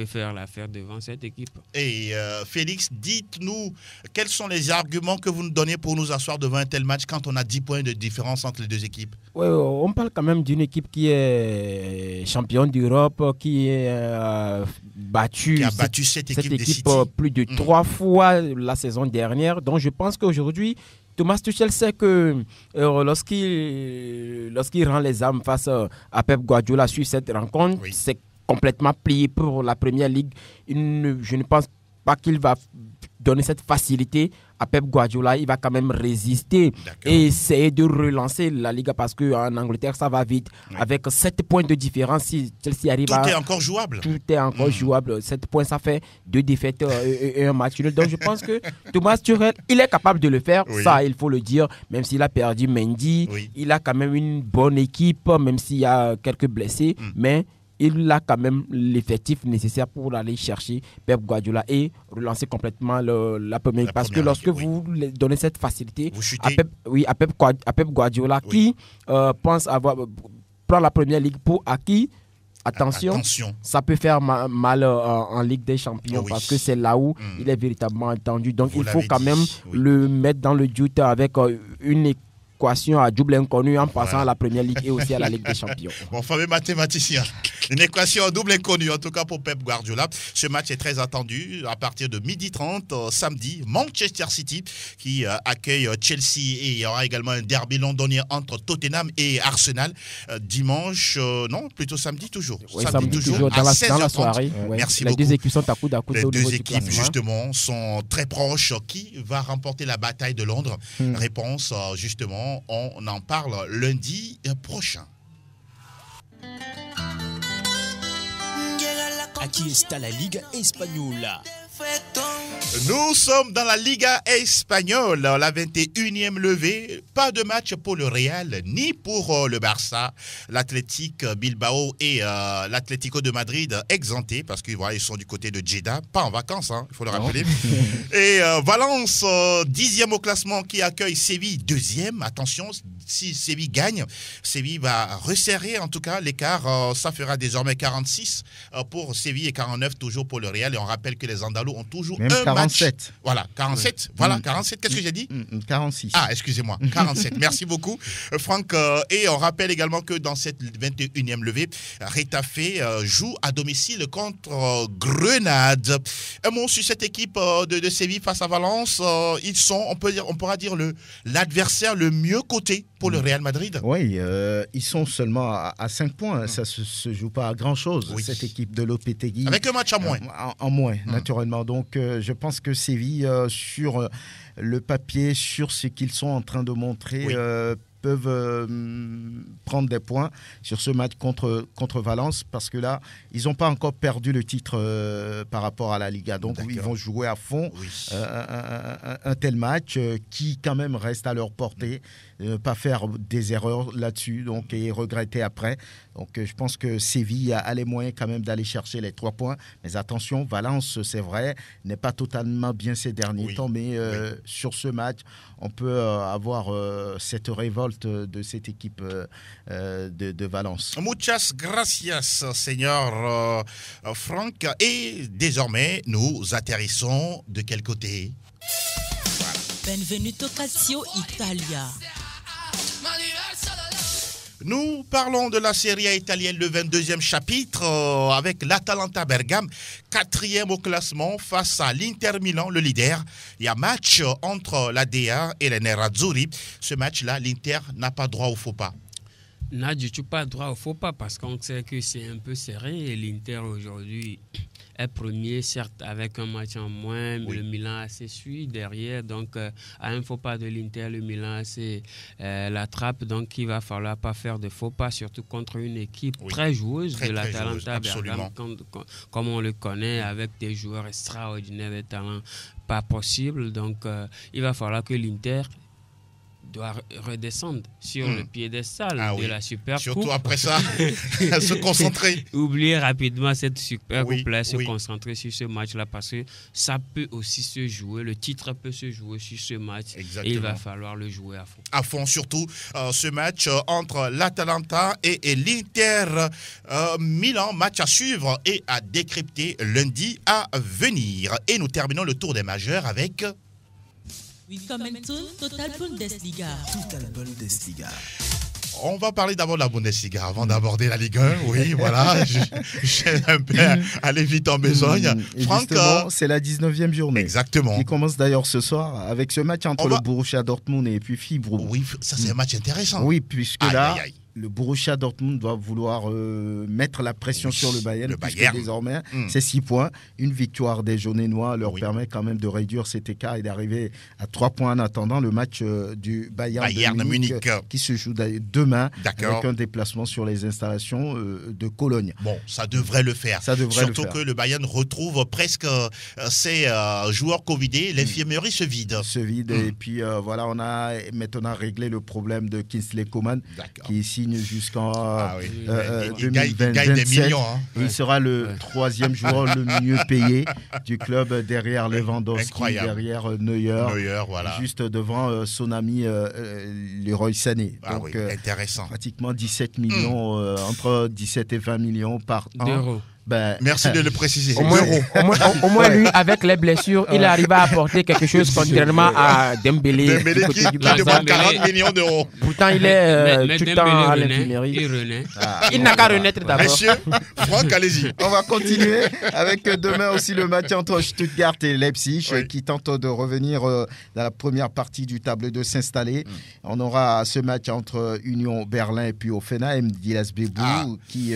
faire l'affaire devant cette équipe. Et Félix, dites-nous, quels sont les arguments que vous nous donnez pour nous asseoir devant un tel match quand on a 10 points de différence entre les deux équipes? Ouais, on parle quand même d'une équipe qui est championne d'Europe, qui a battu cette équipe de City plus de 3 fois la saison dernière. Donc je pense qu'aujourd'hui, Thomas Tuchel sait que lorsqu'il rend les armes face à Pep Guardiola sur cette rencontre, c'est complètement plié pour la Première Ligue. Je ne pense pas qu'il va donner cette facilité à Pep Guardiola. Il va quand même résister et essayer de relancer la Liga, parce qu'en Angleterre ça va vite. Avec 7 points de différence, si Chelsea arrive tout est encore jouable. Tout est encore jouable. 7 points, ça fait 2 défaites et un match nul. Donc je pense que Thomas Tuchel, il est capable de le faire. Ça, il faut le dire. Même s'il a perdu Mendy, il a quand même une bonne équipe, même s'il y a quelques blessés. Mais il a quand même l'effectif nécessaire pour aller chercher Pep Guardiola et relancer complètement la Première Ligue. Parce que lorsque vous donnez cette facilité à Pep Guardiola, qui pense prend la Première Ligue pour acquis, attention, ça peut faire mal en Ligue des Champions, parce que c'est là où il est véritablement attendu. Donc il faut quand même le mettre dans le doute avec une équation à double inconnu en passant à la Première Ligue et aussi à la Ligue des Champions. Bon, fameux mathématicien. Une équation double inconnue, en tout cas pour Pep Guardiola. Ce match est très attendu à partir de 12h30 samedi. Manchester City qui accueille Chelsea et il y aura également un derby londonien entre Tottenham et Arsenal. Dimanche, non, plutôt samedi toujours. Oui, samedi toujours dans la soirée. Merci les beaucoup. deux équipes sont à coude à coude. Les deux équipes, justement, sont très proches. Qui va remporter la bataille de Londres? Réponse, justement, on en parle lundi prochain. Aquí está la Liga Española. Nous sommes dans la Liga Espagnole, la 21e levée. Pas de match pour le Real ni pour le Barça. L'Athletic Bilbao et l'Atlético de Madrid exemptés parce qu'ils voilà, ils sont du côté de Jeddah, pas en vacances, hein, il faut le rappeler. Et Valence, 10e au classement qui accueille Séville, 2e. Attention, si Séville gagne, Séville va resserrer en tout cas l'écart. Ça fera désormais 46 pour Séville et 49 toujours pour le Real. Et on rappelle que les Andalous ont toujours même un 47. match. Voilà, 47. Ouais. Voilà, 47. Qu'est-ce que j'ai dit? 46. Ah, excusez-moi, 47. Merci beaucoup, Franck. Et on rappelle également que dans cette 21e levée, Retafe joue à domicile contre Grenade. Un mot sur cette équipe de Séville face à Valence. Ils sont, on pourra dire, l'adversaire le mieux coté pour le Real Madrid. Oui, ils sont seulement à 5 points. Ça ne se joue pas à grand-chose, cette équipe de Lopetegui. Avec un match en moins. En moins, naturellement. Donc, je pense que Séville, sur le papier, sur ce qu'ils sont en train de montrer, peuvent prendre des points sur ce match contre Valence parce que là, ils n'ont pas encore perdu le titre par rapport à la Liga. Donc, ils vont jouer à fond un tel match qui, quand même, reste à leur portée. Pas faire des erreurs là-dessus et regretter après. Donc, je pense que Séville a les moyens quand même d'aller chercher les 3 points. Mais attention, Valence, c'est vrai, n'est pas totalement bien ces derniers temps. Mais sur ce match, on peut avoir cette révolte de cette équipe de Valence. Muchas gracias, señor Franck. Et désormais, nous atterrissons de quel côté? Benvenuto Calcio Italia. Nous parlons de la Serie A italienne, le 22e chapitre, avec l'Atalanta Bergame, 4e au classement face à l'Inter Milan, le leader. Il y a match entre la DA et les Nerazzurri. Ce match-là, l'Inter n'a pas droit au faux pas. N'a du tout pas droit au faux pas parce qu'on sait que c'est un peu serré et l'Inter aujourd'hui est premier, certes avec un match en moins, mais le Milan AC suit derrière. Donc, à un faux pas de l'Inter, le Milan AC l'attrape. Donc, il va falloir pas faire de faux pas, surtout contre une équipe très joueuse de l'Atalanta Bergame, comme on le connaît, avec des joueurs extraordinaires, des talents pas possibles. Donc, il va falloir que l'Inter doit redescendre sur le piédestal de la Super Coupe. Surtout après ça, se concentrer. Oublier rapidement cette Super Coupe-là, se concentrer sur ce match-là parce que ça peut aussi se jouer, le titre peut se jouer sur ce match. Exactement. Et il va falloir le jouer à fond. À fond, surtout ce match entre l'Atalanta et l'Inter Milan, match à suivre et à décrypter lundi à venir. Et nous terminons le tour des majeurs avec... Willkommen zur Total Bundesliga. Total Bundesliga. On va parler d'abord de la Bundesliga avant d'aborder la Ligue 1. Oui, voilà, j'ai un peu allé vite en besogne. Franck, c'est la 19e journée. Exactement. Qui commence d'ailleurs ce soir avec ce match entre le Borussia Dortmund et puis Fibre. Oui, ça c'est un match intéressant. Oui, puisque le Borussia Dortmund doit vouloir mettre la pression sur le Bayern. Puisque désormais, c'est 6 points. Une victoire des Jaunes-et-Noirs leur permet quand même de réduire cet écart et d'arriver à 3 points en attendant le match du Bayern de Munich qui se joue demain avec un déplacement sur les installations de Cologne. Bon, ça devrait le faire. Surtout que le Bayern retrouve presque ses joueurs covidés. L'infirmerie se vide. Et puis voilà, on a maintenant réglé le problème de Kingsley Coman qui signe jusqu'en 2027. Il sera le 3e joueur le mieux payé du club derrière Lewandowski, derrière Neuer, juste devant son ami Leroy Sané. Donc intéressant. Pratiquement 17 millions, entre 17 et 20 millions par an. Ben, Merci de le préciser. Au moins, D'euros. au moins, lui, avec les blessures, il arrive à apporter quelque chose contrairement à Dembélé. Dembélé du côté qui du demande Barça. 40 millions d'euros. Pourtant, il est Mais tout le temps à Dembélé l'infirmerie. il renaît. Il n'a qu'à renaître d'abord. Messieurs, Franck, allez-y. on va continuer avec demain aussi le match entre Stuttgart et Leipzig Oui. qui tentent de revenir dans la première partie du tableau, de s'installer. On aura ce match entre Union Berlin et puis Offenheim, Dilas Bebou qui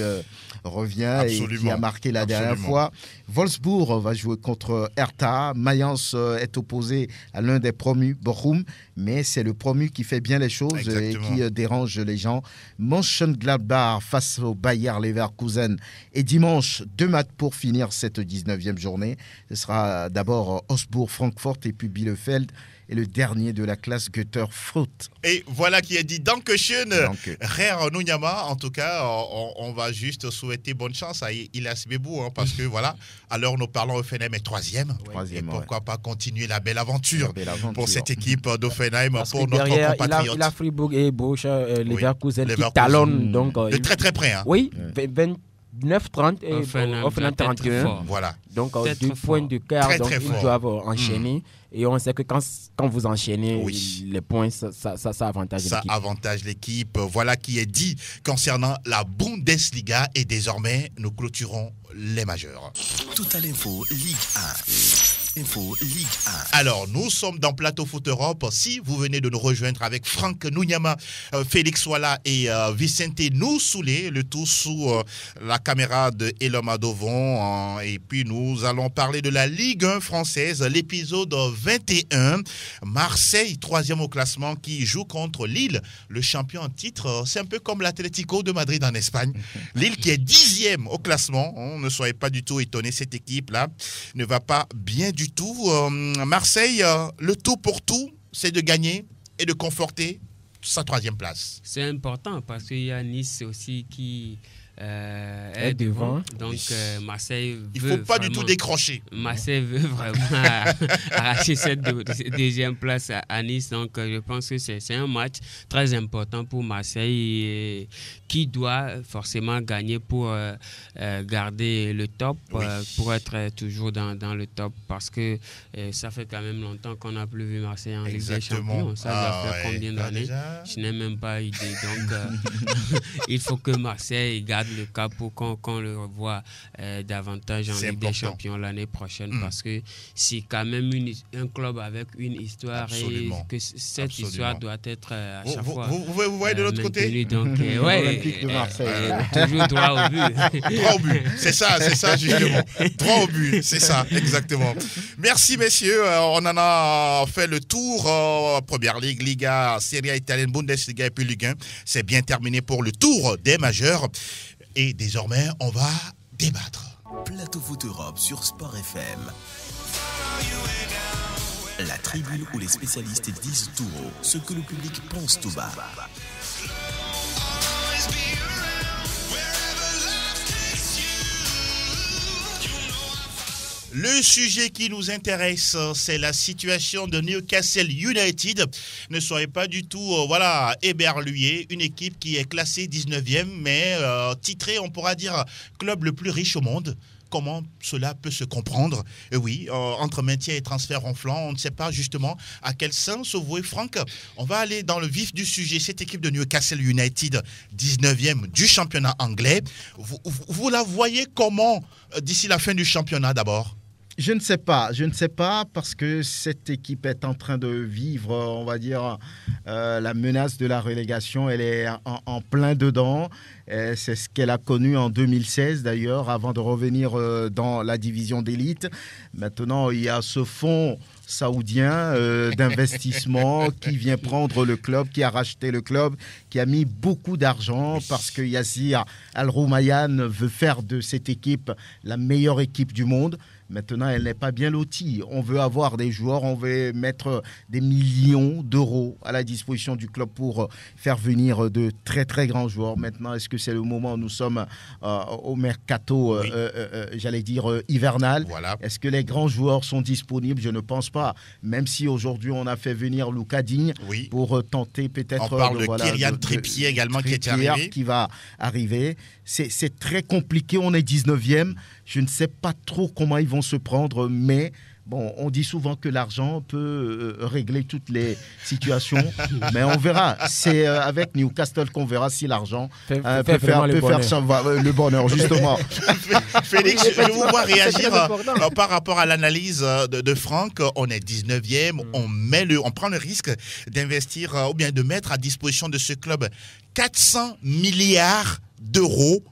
revient et qui Absolument. a marqué la dernière Absolument. fois. Wolfsburg va jouer contre Hertha. Mayence est opposé à l'un des promus, Bochum, mais c'est le promu qui fait bien les choses Exactement. et qui dérange les gens. Mönchengladbach face au Bayer Leverkusen. Et dimanche, 2 matchs pour finir cette 19e journée. Ce sera d'abord Augsbourg-Francfort et puis Bielefeld. Et le dernier de la classe, Götter-Fürth. Et voilà qui est dit. Dankeschön, Danke. Rare Nunyama. En tout cas, on va juste souhaiter bonne chance à Ilas Bebou, parce que voilà, alors nous parlons Offenheim est troisième. Troisième, Et pourquoi pas continuer la belle aventure, La belle aventure. pour cette équipe d'Offenheim, Parce pour que notre derrière, compatriote. il a Fribourg et Bosch, Leverkusen qui Leverkusen. talonnent. Donc, De très très près. oui, 29-30 et Offenheim Offenheim doit être 31. fort. Voilà. Donc, Très, 2 très points fort. de quart, Très, donc très ils fort. doivent enchaîner. Et on sait que quand vous enchaînez, Oui. les points, ça avantage Ça l'équipe. avantage l'équipe. Voilà qui est dit concernant la Bundesliga. Et désormais, nous clôturons les majeurs. Total Info Ligue 1. Info Ligue 1. Alors, nous sommes dans Plateau Foot Europe. Si vous venez de nous rejoindre avec Franck Nunyama, Félix Walla et Vicente Noussoulé, le tout sous la caméra de Eloma Dovon. Et puis, nous allons parler de la Ligue 1 française, l'épisode 21. Marseille, 3e au classement, qui joue contre Lille, le champion en titre. C'est un peu comme l'Atlético de Madrid en Espagne. Lille qui est 10e au classement. Ne soyez pas du tout étonnés, cette équipe-là ne va pas bien du tout. Marseille, le tout pour tout, c'est de gagner et de conforter sa 3e place. C'est important parce qu'il y a Nice aussi qui est devant. devant. Donc Marseille Il veut ne faut pas du vraiment- tout décrocher. Marseille veut vraiment arracher cette deuxième place à Nice. Donc, je pense que c'est un match très important pour Marseille qui doit forcément gagner pour garder le top, Oui. pour être toujours dans le top. Parce que ça fait quand même longtemps qu'on n'a plus vu Marseille en Ligue des Exactement. Champions. Ça doit faire combien d'années? déjà. Je n'ai même pas idée. Donc, il faut que Marseille garde le cap pour qu'on le revoie davantage en C'est Ligue des important. Champions l'année prochaine. Mm. Parce que c'est quand même un club avec une histoire Absolument. et que cette Absolument. histoire doit être à chaque Vous, fois. vous voyez de l'autre côté maintenue. Donc, ouais, Olympique de Marseille. toujours droit au but. Droit au but, c'est ça justement. Droit au but, c'est ça, exactement. Merci messieurs, on en a fait le tour. Première Ligue, Liga, Serie A italienne, Bundesliga et puis Ligue 1. C'est bien terminé pour le tour des majeurs. Et désormais, on va débattre. Plateau Foot Europe sur Sport FM. La tribune où les spécialistes disent tout haut ce que le public pense tout bas. Le sujet qui nous intéresse, c'est la situation de Newcastle United. Ne soyez pas du tout éberlués. Une équipe qui est classée 19e, mais titrée, on pourra dire, club le plus riche au monde. Comment cela peut se comprendre? Et oui, entre maintien et transfert ronflant, on ne sait pas justement à quel sens se vouer. Franck, on va aller dans le vif du sujet. Cette équipe de Newcastle United, 19e du championnat anglais, vous la voyez comment d'ici la fin du championnat d'abord? Je ne sais pas parce que cette équipe est en train de vivre, on va dire, la menace de la relégation. Elle est en plein dedans. C'est ce qu'elle a connu en 2016 d'ailleurs, avant de revenir dans la division d'élite. Maintenant, il y a ce fonds saoudien d'investissement qui vient prendre le club, qui a racheté le club, qui a mis beaucoup d'argent parce que Yassir Al-Rumayyan veut faire de cette équipe la meilleure équipe du monde. Maintenant, elle n'est pas bien lotie. On veut avoir des joueurs, on veut mettre des millions d'euros à la disposition du club pour faire venir de très très grands joueurs. Maintenant, est-ce que c'est le moment où nous sommes au mercato, j'allais dire hivernal? Voilà. Est-ce que les grands joueurs sont disponibles? Je ne pense pas. Même si aujourd'hui on a fait venir Lucas Digne pour tenter peut-être. On parle de Kylian Trippier également qui est arrivé. Qui va arriver. C'est très compliqué. On est 19e. Je ne sais pas trop comment ils vont se prendre, mais bon, on dit souvent que l'argent peut régler toutes les situations, mais on verra. C'est avec Newcastle qu'on verra si l'argent peut faire le bonheur, justement. Félix, je vous vois réagir par rapport à l'analyse de Franck. On est 19e, on prend le risque d'investir ou bien de mettre à disposition de ce club 400 milliards d'euros.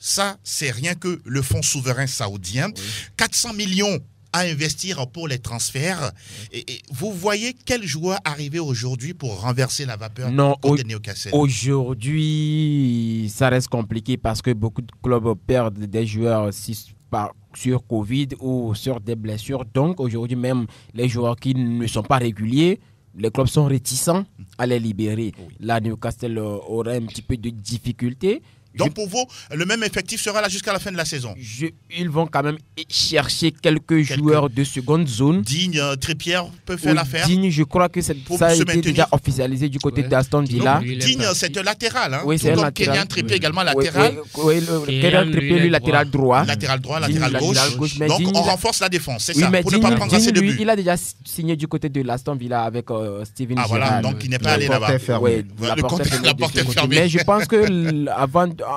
Ça, c'est rien que le fonds souverain saoudien. 400 millions à investir pour les transferts. Et vous voyez quel joueur arriver aujourd'hui pour renverser la vapeur contre Newcastle? Aujourd'hui, ça reste compliqué parce que beaucoup de clubs perdent des joueurs sur Covid ou sur des blessures. Donc, aujourd'hui, même les joueurs qui ne sont pas réguliers, les clubs sont réticents à les libérer. Là, Newcastle aurait un petit peu de difficulté. Donc pour vous, le même effectif sera là jusqu'à la fin de la saison. Ils vont quand même chercher quelques joueurs de seconde zone. Digne, Trippier peut faire l'affaire. Digne, je crois que ça a été déjà officialisé du côté d'Aston Villa. Digne, c'est latéral. Oui, c'est latéral. Kylian Trippier également latéral. Kylian Trippier, lui, latéral droit. Latéral droit, latéral gauche. Donc on renforce la défense, c'est ça, pour ne pas prendre assez de buts. Il a déjà signé du côté de l'Aston Villa avec Steven Gerrard. Ah voilà, donc il n'est pas allé là-bas. La porte est fermée. Mais je pense que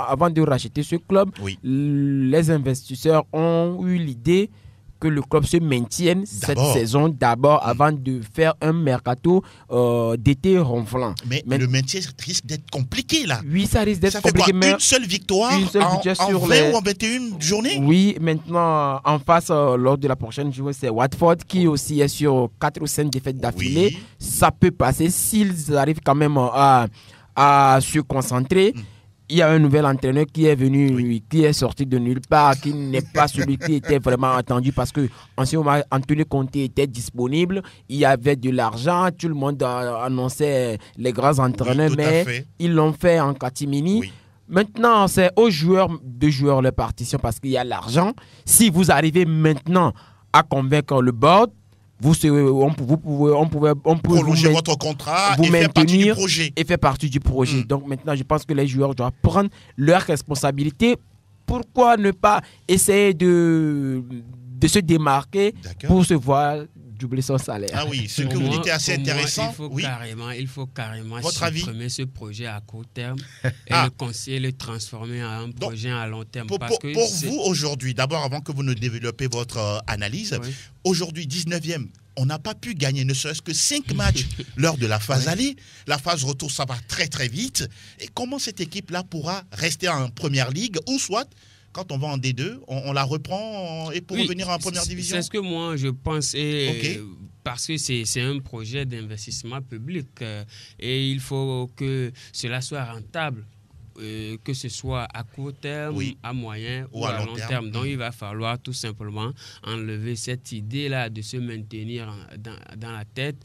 avant de racheter ce club, les investisseurs ont eu l'idée que le club se maintienne cette saison d'abord avant de faire un mercato d'été ronflant. Mais le maintien risque d'être compliqué là. Oui, ça risque d'être compliqué. Mais une seule victoire en 20 ou en 21 journées. Oui, maintenant en face, lors de la prochaine journée, c'est Watford qui aussi est sur 4 ou 5 défaites d'affilée. Oui. Ça peut passer s'ils arrivent quand même à se concentrer. Il y a un nouvel entraîneur qui est venu, qui est sorti de nulle part, qui n'est pas celui qui était vraiment attendu parce que en ce moment, Antonio Conte était disponible, il y avait de l'argent, tout le monde annonçait les grands entraîneurs, mais ils l'ont fait en catimini. Oui. Maintenant, c'est aux joueurs de jouer leur partition parce qu'il y a l'argent. Si vous arrivez maintenant à convaincre le board, on peut prolonger votre contrat vous et faire partie du projet. Et faire partie du projet. Donc maintenant, je pense que les joueurs doivent prendre leurs responsabilités. Pourquoi ne pas essayer de se démarquer pour se voir doubler son salaire? Ah oui, ce que vous dites est assez intéressant. Il faut carrément supprimer ce projet à court terme et le transformer en un projet à long terme. Pour vous, aujourd'hui, d'abord, avant que vous ne développez votre analyse, aujourd'hui, 19e, on n'a pas pu gagner ne serait-ce que 5 matchs lors de la phase aller. La phase retour, ça va très très vite. Et comment cette équipe-là pourra rester en première ligue ou soit quand on va en D2, on la reprend et pour revenir en première division? C'est ce que moi je pense. Parce que c'est un projet d'investissement public et il faut que cela soit rentable. Que ce soit à court terme, à moyen ou à long terme. Donc, il va falloir tout simplement enlever cette idée-là de se maintenir dans la tête,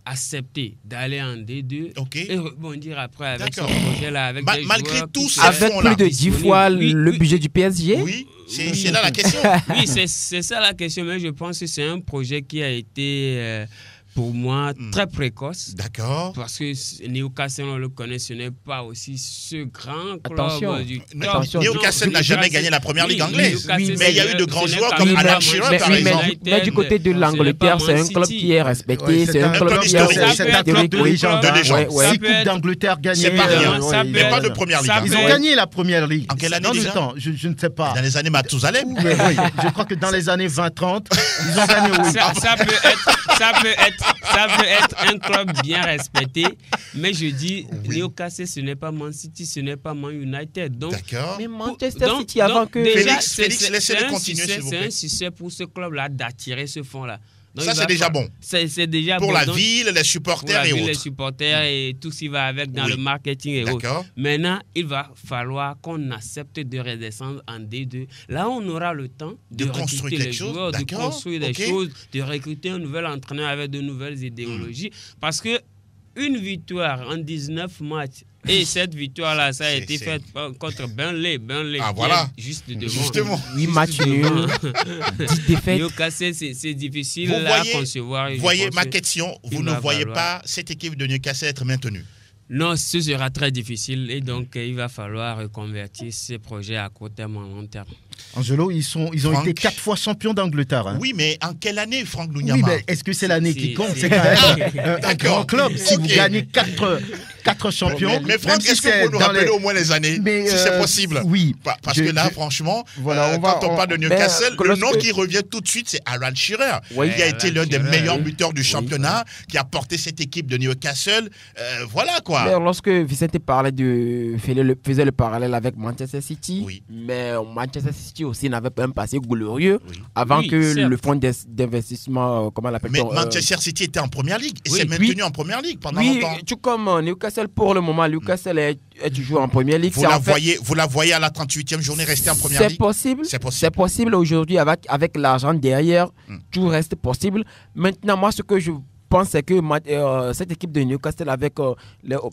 accepter d'aller en D2 et rebondir après avec ce projet-là. Avec des malgré joueurs tout avec plus de 10 fois le budget du PSG. Oui, c'est là la question. Oui, c'est ça la question, mais je pense que c'est un projet qui a été... pour moi, très précoce. D'accord. Parce que Newcastle, on le connaît, ce n'est pas aussi ce grand club du top. Newcastle n'a jamais gagné la première ligue anglaise. Mais il y a eu de grands joueurs comme Alan Shearer, par exemple. Mais du côté de l'Angleterre, c'est un club qui est respecté. C'est un club qui est légendaire. 6 coupes d'Angleterre gagnées. C'est pas rien. Mais pas de première ligue. Ils ont gagné la première ligue. En quelle année déjà? Je ne sais pas. Dans les années Mathusalem. Oui, je crois que dans les années 20-30, ils ont gagné. Ça peut être un club bien respecté, mais je dis, Newcastle, ce n'est pas Man City, ce n'est pas Man United. D'accord. Mais Manchester City avant que... Félix, laissez-le continuer, s'il vous plaît. C'est un succès pour ce club-là d'attirer ce fonds-là. Donc, ça, c'est déjà bon. C'est déjà pour bon. La Donc, ville, les supporters pour la et ville, les autres. supporters et tout ce qui va avec dans Oui. le marketing et autres. D'accord. Maintenant, il va falloir qu'on accepte de redescendre en D2. Là, on aura le temps de construire recruter quelque les chose. joueurs, de D'accord. construire des Ok. choses, de recruter un nouvel entraîneur avec de nouvelles idéologies. Parce que une victoire en 19 matchs, et cette victoire-là, ça a été faite contre Burnley. Ah, qui voilà. est juste devant. Justement. 8 matchs nuls, 10 défaites. Newcastle, c'est difficile Vous à voyez, concevoir. Je voyez pense ma que question, vous il ne va voyez falloir- pas cette équipe de Newcastle être maintenue. Non, ce sera très difficile et donc il va falloir reconvertir ces projets à court terme en long terme. Angelo, ils ont Franck. été 4 fois champions d'Angleterre. Hein. Oui, mais en quelle année, Franck Oui, Nouniama? mais est-ce que c'est l'année qui compte? c'est- C'est quand même un D'accord. grand club. Si vous Ok. gagnez 4 champions, Mais Franck, même si est-ce que c'est vous pouvez nous dans rappeler les- au moins les années, Mais, si c'est possible? Oui. Parce que là, franchement, voilà, quand on parle de Newcastle, le nom lorsque- qui revient tout de suite, c'est Alan Shearer, Oui. qui a été Alan l'un des Shearer, meilleurs oui. buteurs du championnat, qui a porté cette équipe de Newcastle. Voilà quoi. Mais lorsque Vicente faisait le parallèle avec Manchester City, Oui. mais Manchester City aussi n'avait pas un passé glorieux Oui. avant Oui, que certes. le fonds d'investissement, comment Mais l'appelle-t-on Manchester City était en première ligue et oui, s'est maintenu oui. en première ligue pendant Oui, longtemps. tout comme Newcastle pour le moment, Newcastle est toujours en première ligue. Vous C'est la, en fait- voyez à la 38e journée rester en première C'est ligue? possible. C'est possible. C'est possible aujourd'hui avec l'argent derrière, tout reste possible. Maintenant, moi, ce que je pense, c'est que cette équipe de Newcastle avec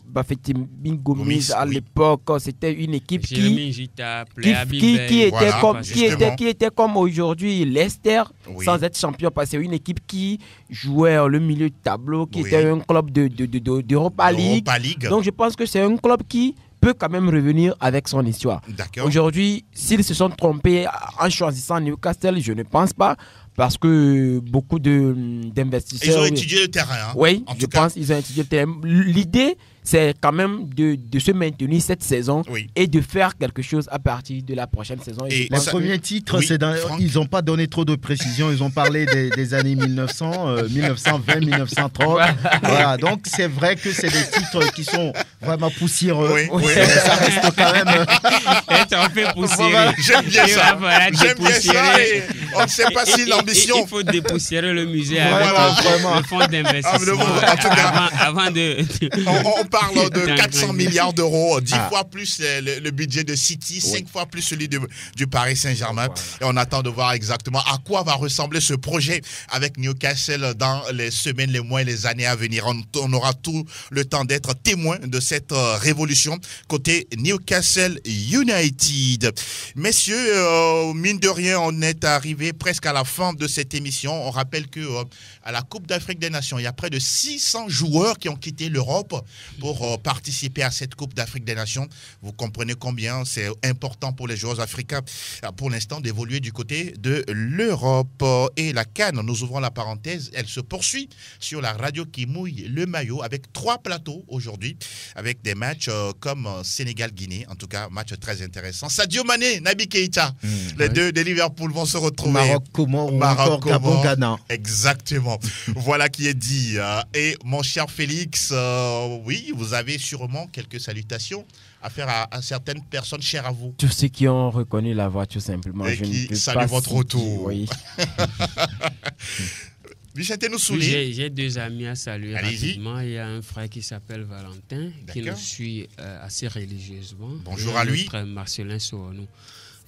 Bafétimbi Gomis Gomis, à oui. l'époque, c'était une équipe Jérémy Gita, qui Pléabi était Voilà, comme justement. qui était comme aujourd'hui Leicester, Oui. sans être champion, parce que c'est une équipe qui jouait le milieu de tableau, qui Oui. était un club d'Europa League. Europa League. Donc je pense que c'est un club qui peut quand même revenir avec son histoire. D'accord. Aujourd'hui, s'ils se sont trompés en choisissant Newcastle, je ne pense pas, parce que beaucoup d'investisseurs... Ils ont étudié le terrain. Hein, Oui, en je tout cas. pense qu'ils ont étudié le terrain. L'idée, c'est quand même de se maintenir cette saison Oui. et de faire quelque chose à partir de la prochaine saison. Et je Le pense ça- que- premier titre, Oui, c'est Franck. ils n'ont pas donné trop de précisions. Ils ont parlé des années 1900, 1920, 1930. Voilà, donc c'est vrai que c'est des titres qui sont vraiment poussiéreux. Oui, oui. Mais ça reste quand même. Être un peu poussiéreux. J'aime bien Il ça. va falloir J'aime bien ça. dépoussiérer. Et on ne sait pas si l'ambition. Il faut dépoussiérer le musée Voilà, avec vraiment. le fonds d'investissement En tout cas. avant de... On parle de 400 milliards d'euros, 10 Ah. fois plus le budget de City, 5 fois plus celui du Paris Saint-Germain. Et on attend de voir exactement à quoi va ressembler ce projet avec Newcastle dans les semaines, les mois et les années à venir. On aura tout le temps d'être témoin de cette révolution côté Newcastle United. Messieurs, mine de rien, on est arrivé presque à la fin de cette émission. On rappelle que à la Coupe d'Afrique des Nations, il y a près de 600 joueurs qui ont quitté l'Europe pour participer à cette Coupe d'Afrique des Nations. Vous comprenez combien c'est important pour les joueurs africains pour l'instant d'évoluer du côté de l'Europe. Et la CAN, nous ouvrons la parenthèse, elle se poursuit sur la radio qui mouille le maillot avec 3 plateaux aujourd'hui, avec des matchs comme Sénégal-Guinée, en tout cas match très intéressant. Sadio Mané, Naby Keïta, les deux de Liverpool vont se retrouver. Maroc, Comore ou Maroc, encore Gabon, Comore. Ghana. Exactement. Voilà qui est dit. Et mon cher Félix, oui, vous avez sûrement quelques salutations à faire à certaines personnes chères à vous. Tous ceux qui ont reconnu la voix, tout simplement. Et je ne qui peux saluent pas votre citer, retour. oui. Vicente Oui, Noussouli. j'ai 2 amis à saluer Allez-y. rapidement. Il y a un frère qui s'appelle Valentin, qui D'accord. nous suit assez religieusement. Bonjour Et à un lui. autre, Marcelin Soronou.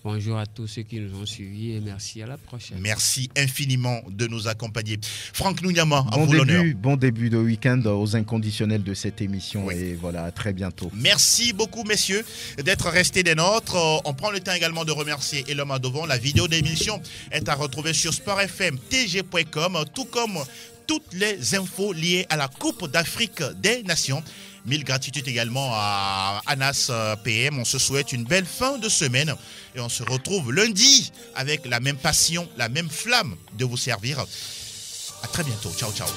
Bonjour à tous ceux qui nous ont suivis et merci à la prochaine. Merci infiniment de nous accompagner. Franck Nouniama, à vous l'honneur. Bon début de week-end aux inconditionnels de cette émission. Oui. Et voilà, à très bientôt. Merci beaucoup, messieurs, d'être restés des nôtres. On prend le temps également de remercier Elom Adovon. La vidéo d'émission est à retrouver sur sportfmtg.com, tout comme toutes les infos liées à la Coupe d'Afrique des Nations. Mille gratitudes également à Anas PM. On se souhaite une belle fin de semaine et on se retrouve lundi avec la même passion, la même flamme de vous servir. À très bientôt. Ciao, ciao.